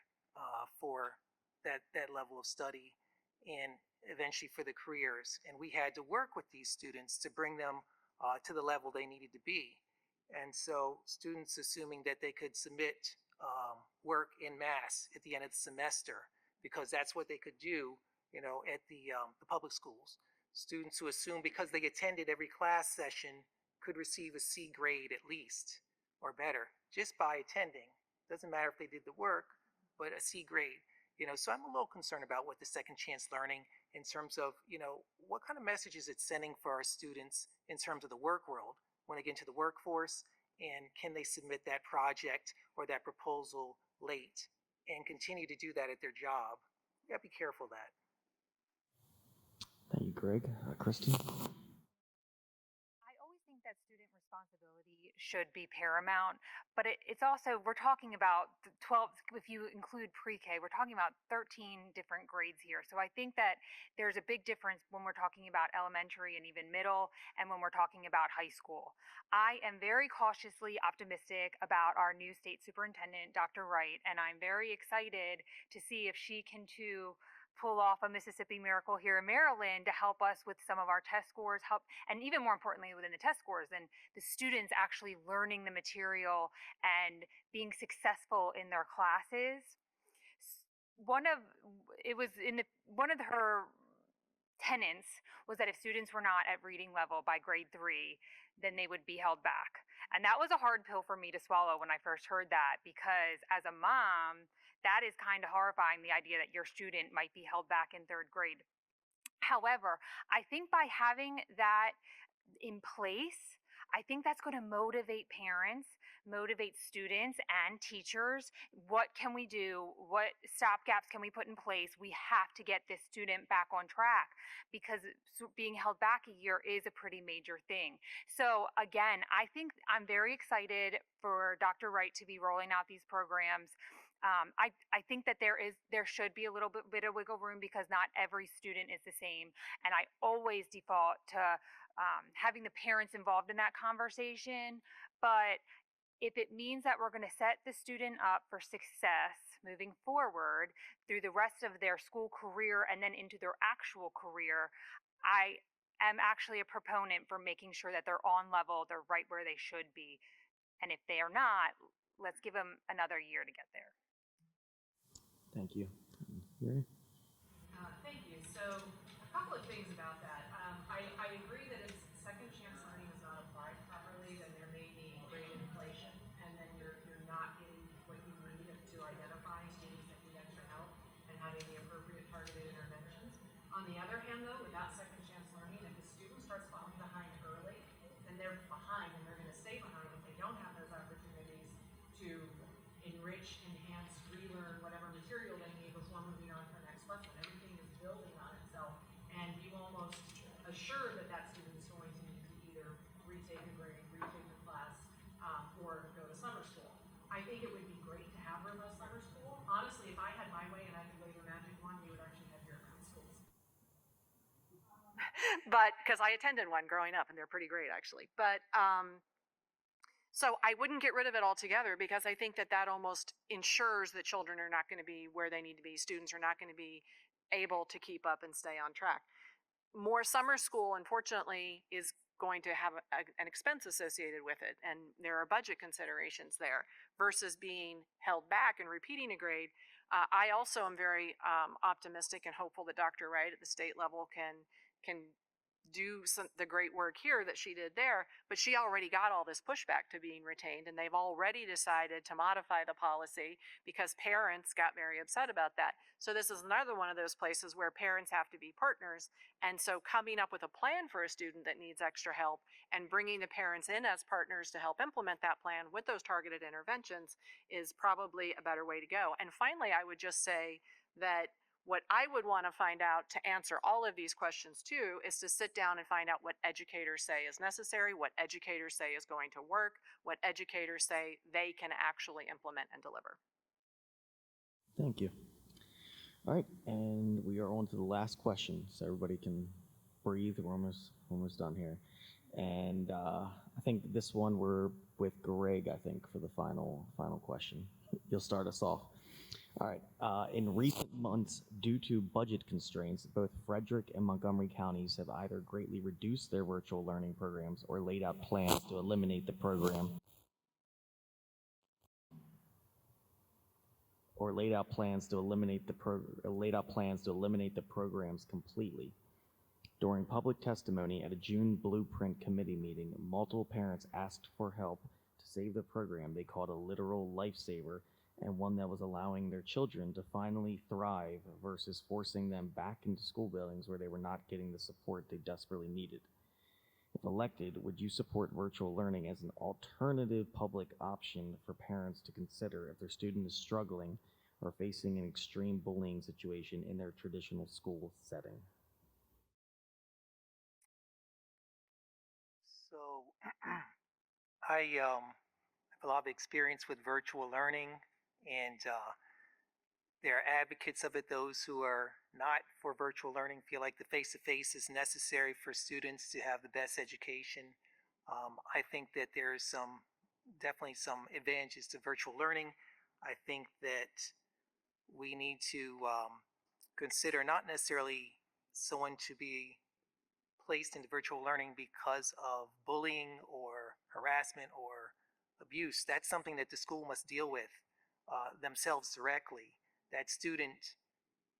for that level of study and eventually for the careers. And we had to work with these students to bring them to the level they needed to be. And so students assuming that they could submit work in mass at the end of the semester because that's what they could do, at the public schools. Students who assume because they attended every class session could receive a C grade at least or better just by attending. Doesn't matter if they did the work, but a C grade. So I'm a little concerned about what the second chance learning in terms of, what kind of message is it sending for our students in terms of the work world when they get into the workforce, and can they submit that project or that proposal late and continue to do that at their job? You gotta be careful of that. Thank you, Greg. Kristen? I always think that student responsibility should be paramount, but it's also, we're talking about the 12, if you include pre-K, we're talking about 13 different grades here. So I think that there's a big difference when we're talking about elementary and even middle and when we're talking about high school. I am very cautiously optimistic about our new state superintendent, Dr. Wright, and I'm very excited to see if she can too pull off a Mississippi miracle here in Maryland to help us with some of our test scores, and even more importantly within the test scores, and the students actually learning the material and being successful in their classes. One of it was in the one of her tenets was that if students were not at reading level by grade 3, then they would be held back. And that was a hard pill for me to swallow when I first heard that, because as a mom, that is kind of horrifying, the idea that your student might be held back in 3rd grade. However, I think by having that in place, I think that's going to motivate parents, motivate students and teachers. What can we do? What stopgaps can we put in place? We have to get this student back on track, because being held back a year is a pretty major thing. So again, I think I'm very excited for Dr. Wright to be rolling out these programs. I think that there should be a little bit of wiggle room, because not every student is the same. And I always default to having the parents involved in that conversation. But if it means that we're going to set the student up for success moving forward through the rest of their school career and then into their actual career, I am actually a proponent for making sure that they're on level, they're right where they should be. And if they are not, let's give them another year to get there. Thank you. Yuri? Thank you. So a couple of things about that. I agree that if second chance learning is not applied properly, then there may be great inflation, and then you're not getting what you need to identify students that need extra help and having the appropriate targeted interventions. On the other hand, though, without second chance learning, if the student starts falling behind early, then they're behind, and they're going to stay behind if they don't have those opportunities to enrich, enhance, relearn whatever material they need before moving on to the next lesson. Everything is building on itself, and you almost assure that that student is going to need to either retake a grade, retake a class, or go to summer school. I think it would be great to have robust summer school. Honestly, if I had my way and I could wave a magic wand, we would actually have year-round schools. But because I attended one growing up, and they're pretty great actually. But so I wouldn't get rid of it altogether, because I think that almost ensures that children are not going to be where they need to be. Students are not going to be able to keep up and stay on track. More summer school, unfortunately, is going to have an expense associated with it, and there are budget considerations there, versus being held back and repeating a grade. I also am very optimistic and hopeful that Dr. Wright at the state level can do the great work here that she did there, but she already got all this pushback to being retained, and they've already decided to modify the policy because parents got very upset about that. So this is another one of those places where parents have to be partners, and so coming up with a plan for a student that needs extra help and bringing the parents in as partners to help implement that plan with those targeted interventions is probably a better way to go. And finally, I would just say that what I would want to find out to answer all of these questions too is to sit down and find out what educators say is necessary, what educators say is going to work, what educators say they can actually implement and deliver. Thank you. All right, and we are on to the last question, so everybody can breathe. We're almost done here. And I think this one we're with Greg, I think, for the final question. You'll start us off. All right. In recent months, due to budget constraints, both Frederick and Montgomery counties have either greatly reduced their virtual learning programs or laid out plans to eliminate the program. Or laid out plans to eliminate the programs completely. During public testimony at a June Blueprint Committee meeting, multiple parents asked for help to save the program they called a literal lifesaver, and one that was allowing their children to finally thrive versus forcing them back into school buildings where they were not getting the support they desperately needed. If elected, would you support virtual learning as an alternative public option for parents to consider if their student is struggling or facing an extreme bullying situation in their traditional school setting? So I have a lot of experience with virtual learning, and there are advocates of it. Those who are not for virtual learning feel like the face-to-face is necessary for students to have the best education. I think that there's definitely some advantages to virtual learning. I think that we need to consider not necessarily someone to be placed into virtual learning because of bullying or harassment or abuse. That's something that the school must deal with themselves directly. That student,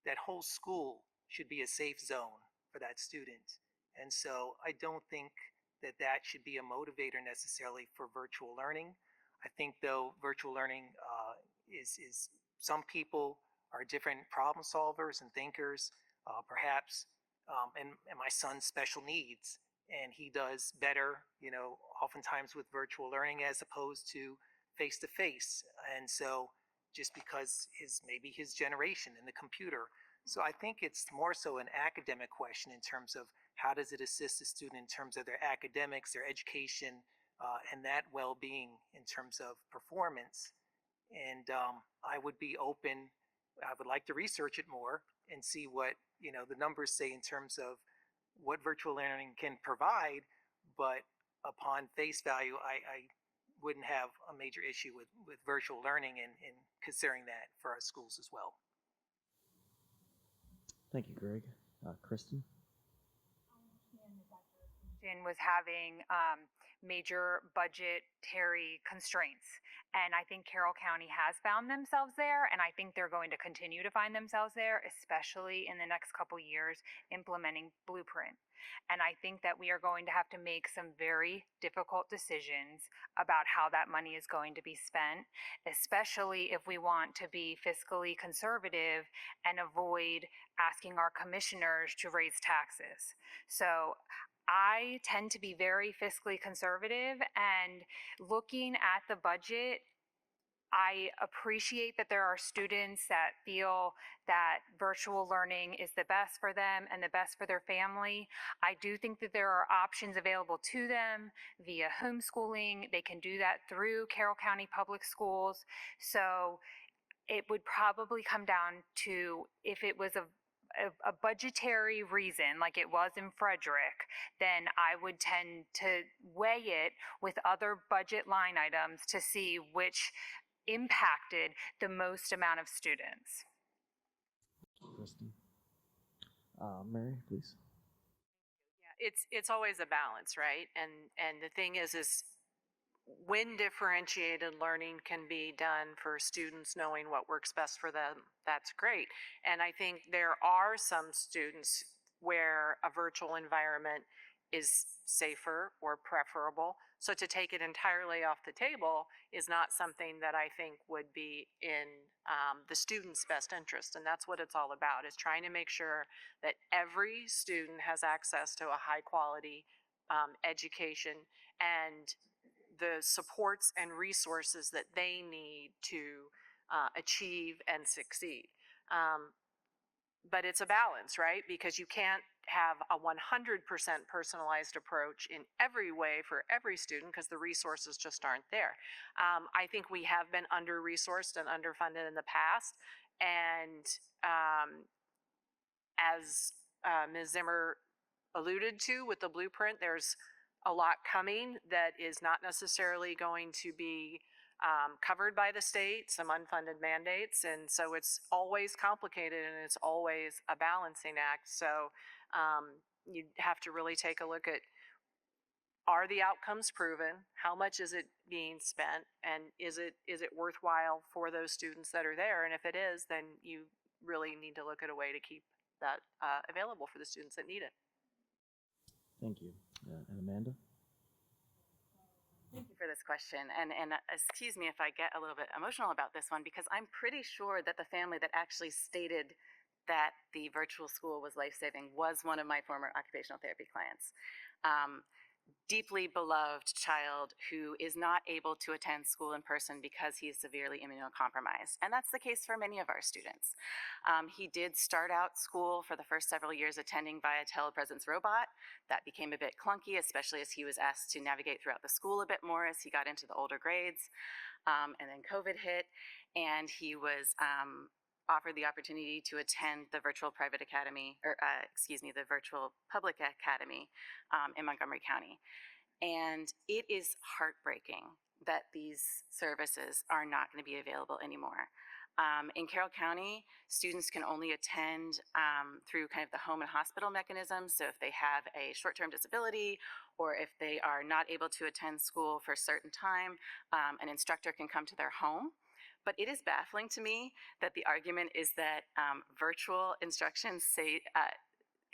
that whole school should be a safe zone for that student. And so I don't think that that should be a motivator necessarily for virtual learning. I think though virtual learning is some people are different problem solvers and thinkers, perhaps, and my son's special needs, and he does better, oftentimes with virtual learning as opposed to face to face. And so just because maybe his generation and the computer. So I think it's more so an academic question in terms of how does it assist the student in terms of their academics, their education, and that well-being in terms of performance. And I would be open. I would like to research it more and see what the numbers say in terms of what virtual learning can provide. But upon face value, I wouldn't have a major issue with virtual learning and considering that for our schools as well. Thank you, Greg. Kristen? Was having major budgetary constraints. And I think Carroll County has found themselves there, and I think they're going to continue to find themselves there, especially in the next couple years implementing Blueprint. And I think that we are going to have to make some very difficult decisions about how that money is going to be spent, especially if we want to be fiscally conservative and avoid asking our commissioners to raise taxes. So I tend to be very fiscally conservative, and looking at the budget, I appreciate that there are students that feel that virtual learning is the best for them and the best for their family. I do think that there are options available to them via homeschooling. They can do that through Carroll County Public Schools. So it would probably come down to, if it was a budgetary reason like it was in Frederick, then I would tend to weigh it with other budget line items to see which impacted the most amount of students. Kristen. Mary, please. Yeah, it's always a balance, right? And the thing is when differentiated learning can be done for students knowing what works best for them, that's great. And I think there are some students where a virtual environment is safer or preferable. So to take it entirely off the table is not something that I think would be in the student's best interest. And that's what it's all about, is trying to make sure that every student has access to a high quality education and the supports and resources that they need to achieve and succeed. But it's a balance, right? Because you can't have a 100% personalized approach in every way for every student because the resources just aren't there. I think we have been under-resourced and underfunded in the past. And as Ms. Zimmer alluded to with the blueprint, there's a lot coming that is not necessarily going to be covered by the state, some unfunded mandates, and so it's always complicated and it's always a balancing act. So you have to really take a look at, are the outcomes proven? How much is it being spent? And is it worthwhile for those students that are there? And if it is, then you really need to look at a way to keep that available for the students that need it. Thank you. And Amanda? Thank you for this question. And excuse me if I get a little bit emotional about this one, because I'm pretty sure that the family that actually stated that the virtual school was life-saving was one of my former occupational therapy clients. Deeply beloved child who is not able to attend school in person because he is severely immunocompromised. And that's the case for many of our students. He did start out school for the first several years attending via telepresence robot. That became a bit clunky, especially as he was asked to navigate throughout the school a bit more as he got into the older grades. And then COVID hit, and he was offered the opportunity to attend the virtual private academy, or the virtual public academy in Montgomery County. And it is heartbreaking that these services are not going to be available anymore. In Carroll County, students can only attend through kind of the home and hospital mechanism. So if they have a short-term disability, or if they are not able to attend school for a certain time, an instructor can come to their home. But it is baffling to me that the argument is that virtual instruction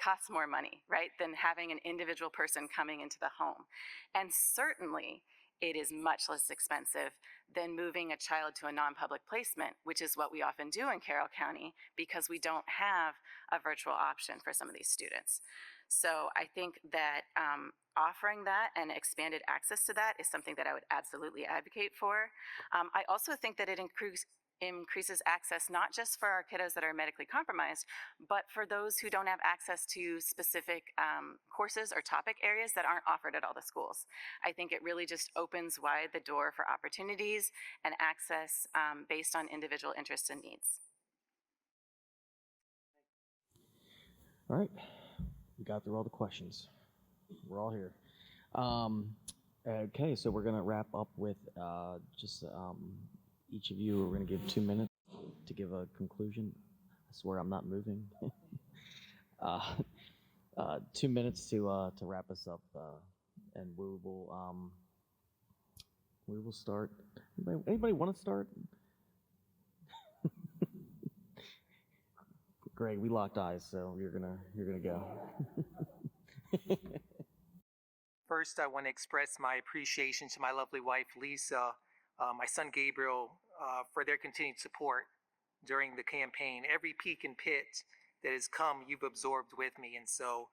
costs more money, right, than having an individual person coming into the home. And certainly it is much less expensive than moving a child to a non-public placement, which is what we often do in Carroll County because we don't have a virtual option for some of these students. So I think that offering that and expanded access to that is something that I would absolutely advocate for. I also think that it increases access not just for our kiddos that are medically compromised, but for those who don't have access to specific courses or topic areas that aren't offered at all the schools. I think it really just opens wide the door for opportunities and access based on individual interests and needs. All right. We got through all the questions. We're all here. Okay, so we're going to wrap up with each of you, we're going to give 2 minutes to give a conclusion. I swear I'm not moving. 2 minutes to wrap us up, and we will start. Anybody want to start? Greg, we locked eyes, so you're gonna go. First, I want to express my appreciation to my lovely wife, Lisa, my son, Gabriel, for their continued support during the campaign. Every peak and pit that has come, you've absorbed with me. And so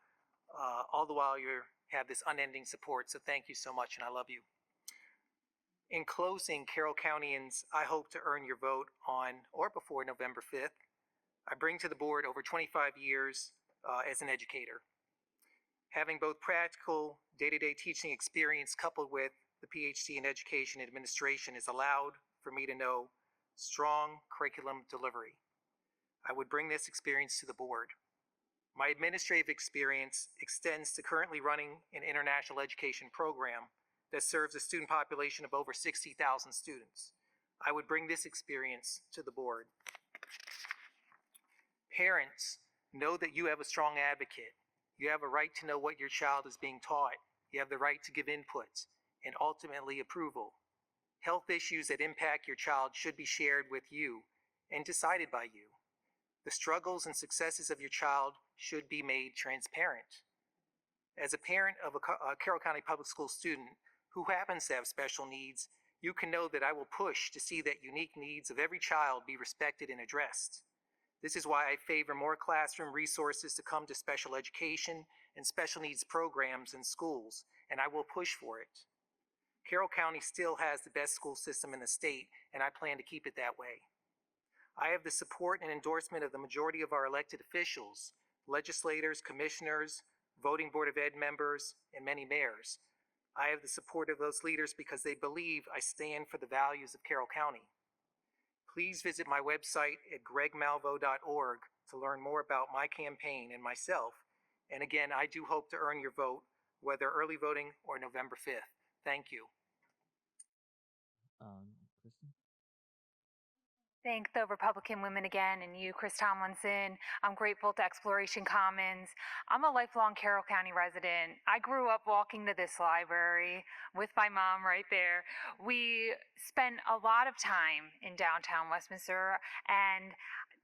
all the while you have this unending support. So thank you so much, and I love you. In closing, Carroll Countyans, I hope to earn your vote on or before November 5th. I bring to the board over 25 years as an educator. Having both practical day-to-day teaching experience coupled with the PhD in education administration has allowed for me to know strong curriculum delivery. I would bring this experience to the board. My administrative experience extends to currently running an international education program that serves a student population of over 60,000 students. I would bring this experience to the board. Parents, know that you have a strong advocate. You have a right to know what your child is being taught. You have the right to give input and ultimately approval. Health issues that impact your child should be shared with you and decided by you. The struggles and successes of your child should be made transparent. As a parent of a Carroll County Public School student who happens to have special needs, you can know that I will push to see that unique needs of every child be respected and addressed. This is why I favor more classroom resources to come to special education and special needs programs in schools, and I will push for it. Carroll County still has the best school system in the state, and I plan to keep it that way. I have the support and endorsement of the majority of our elected officials, legislators, commissioners, voting Board of Ed members, and many mayors. I have the support of those leaders because they believe I stand for the values of Carroll County. Please visit my website at gregmalvo.org to learn more about my campaign and myself. And again, I do hope to earn your vote, whether early voting or November 5th. Thank you. Kristen? Thank the Republican women again and you, Chris Tomlinson. I'm grateful to Exploration Commons. I'm a lifelong Carroll County resident. I grew up walking to this library with my mom right there. We spent a lot of time in downtown Westminster, and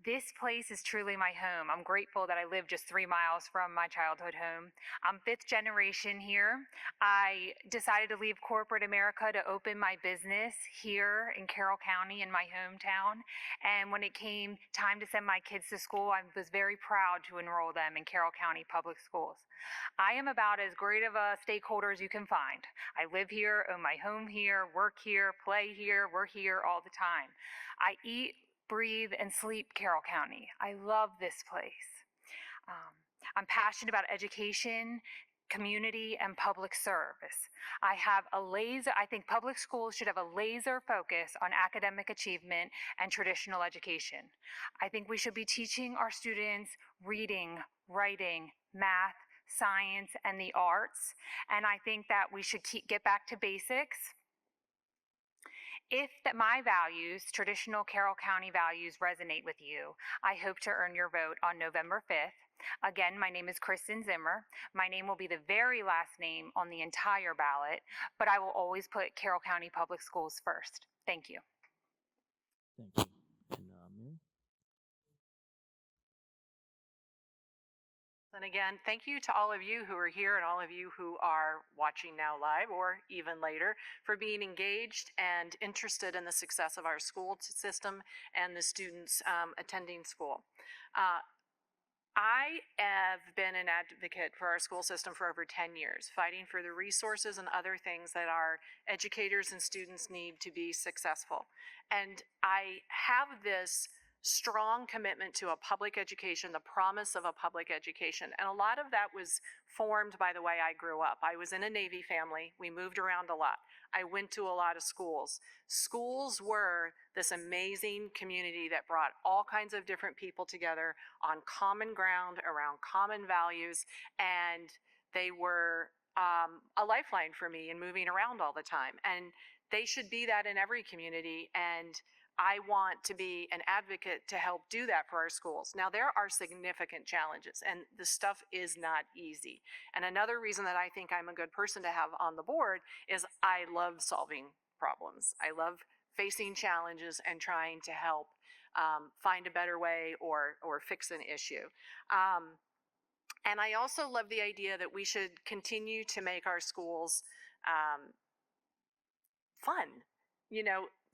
this place is truly my home. I'm grateful that I live just 3 miles from my childhood home. I'm 5th generation here. I decided to leave corporate America to open my business here in Carroll County in my hometown. And when it came time to send my kids to school, I was very proud to enroll them in Carroll County Public Schools. I am about as great of a stakeholder as you can find. I live here, own my home here, work here, play here, we're here all the time. I eat, breathe, and sleep Carroll County. I love this place. I'm passionate about education, community, and public service. I think public schools should have a laser focus on academic achievement and traditional education. I think we should be teaching our students reading, writing, math, science, and the arts. And I think that we should get back to basics. If my values, traditional Carroll County values, resonate with you, I hope to earn your vote on November 5th. Again, my name is Kristen Zimmer. My name will be the very last name on the entire ballot, but I will always put Carroll County Public Schools first. Thank you. Thank you. And Mary? And again, thank you to all of you who are here and all of you who are watching now live or even later for being engaged and interested in the success of our school system and the students attending school. I have been an advocate for our school system for over 10 years, fighting for the resources and other things that our educators and students need to be successful. And I have this strong commitment to a public education, the promise of a public education. And a lot of that was formed by the way I grew up. I was in a Navy family. We moved around a lot. I went to a lot of schools. Schools were this amazing community that brought all kinds of different people together on common ground around common values, and they were a lifeline for me in moving around all the time. And they should be that in every community, and I want to be an advocate to help do that for our schools. Now, there are significant challenges, and the stuff is not easy. And another reason that I think I'm a good person to have on the board is I love solving problems. I love facing challenges and trying to help find a better way or fix an issue. And I also love the idea that we should continue to make our schools fun,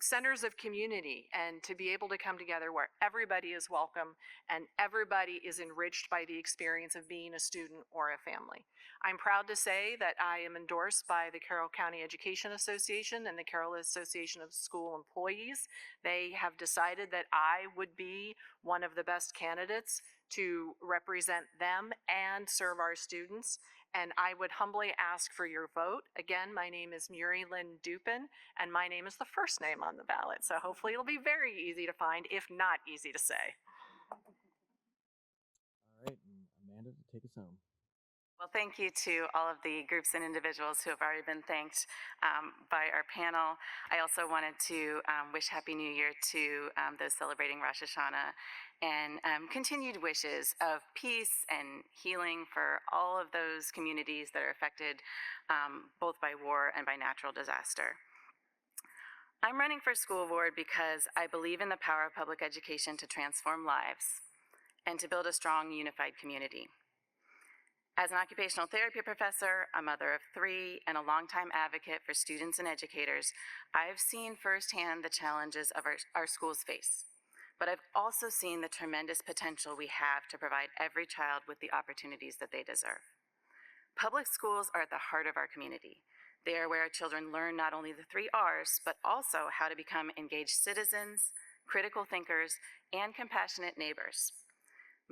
centers of community, and to be able to come together where everybody is welcome and everybody is enriched by the experience of being a student or a family. I'm proud to say that I am endorsed by the Carroll County Education Association and the Carroll Association of School Employees. They have decided that I would be one of the best candidates to represent them and serve our students. And I would humbly ask for your vote. Again, my name is Murray Lynn Dupin, and my name is the first name on the ballot. So hopefully it'll be very easy to find, if not easy to say. All right, and Amanda, take us home. Well, thank you to all of the groups and individuals who have already been thanked by our panel. I also wanted to wish Happy New Year to those celebrating Rosh Hashanah, and continued wishes of peace and healing for all of those communities that are affected both by war and by natural disaster. I'm running for school board because I believe in the power of public education to transform lives and to build a strong, unified community. As an occupational therapy professor, a mother of 3, and a longtime advocate for students and educators, I've seen firsthand the challenges of our schools face. But I've also seen the tremendous potential we have to provide every child with the opportunities that they deserve. Public schools are at the heart of our community. They are where our children learn not only the 3 R's, but also how to become engaged citizens, critical thinkers, and compassionate neighbors.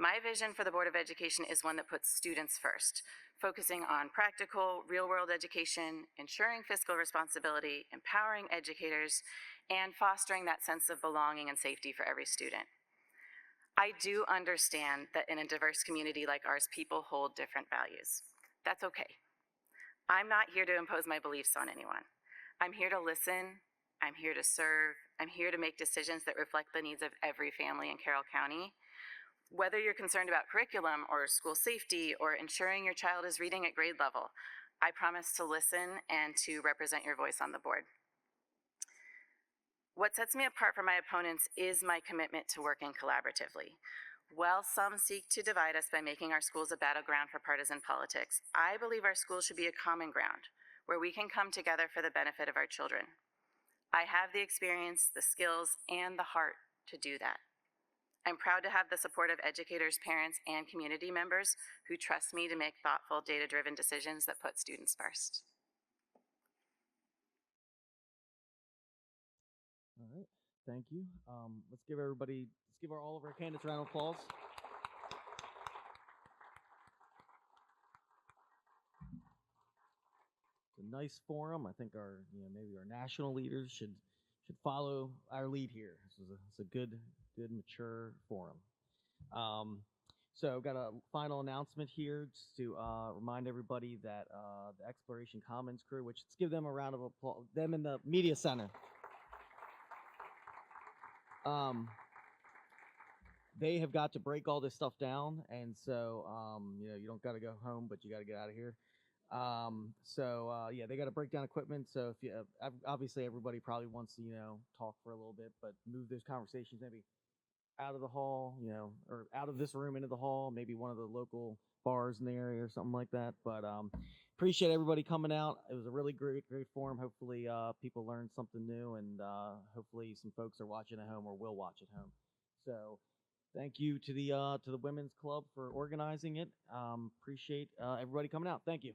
My vision for the Board of Education is one that puts students first, focusing on practical, real-world education, ensuring fiscal responsibility, empowering educators, and fostering that sense of belonging and safety for every student. I do understand that in a diverse community like ours, people hold different values. That's okay. I'm not here to impose my beliefs on anyone. I'm here to listen, I'm here to serve, I'm here to make decisions that reflect the needs of every family in Carroll County. Whether you're concerned about curriculum or school safety or ensuring your child is reading at grade level, I promise to listen and to represent your voice on the board. What sets me apart from my opponents is my commitment to working collaboratively. While some seek to divide us by making our schools a battleground for partisan politics, I believe our schools should be a common ground where we can come together for the benefit of our children. I have the experience, the skills, and the heart to do that. I'm proud to have the support of educators, parents, and community members who trust me to make thoughtful, data-driven decisions that put students first. All right, thank you. Let's give all of our candidates a round of applause. It's a nice forum. I think maybe our national leaders should follow our lead here. It's a good, mature forum. So I've got a final announcement here just to remind everybody that the Exploration Commons crew, which let's give them a round of applause, them in the media center. They have got to break all this stuff down, and so you don't got to go home, but you got to get out of here. Yeah, they got to break down equipment. So if you obviously everybody probably wants to talk for a little bit, but move those conversations maybe out of the hall, or out of this room into the hall, maybe one of the local bars in the area or something like that. But appreciate everybody coming out. It was a really great forum. Hopefully people learned something new, and hopefully some folks are watching at home or will watch at home. So thank you to the Women's Club for organizing it. Appreciate everybody coming out. Thank you.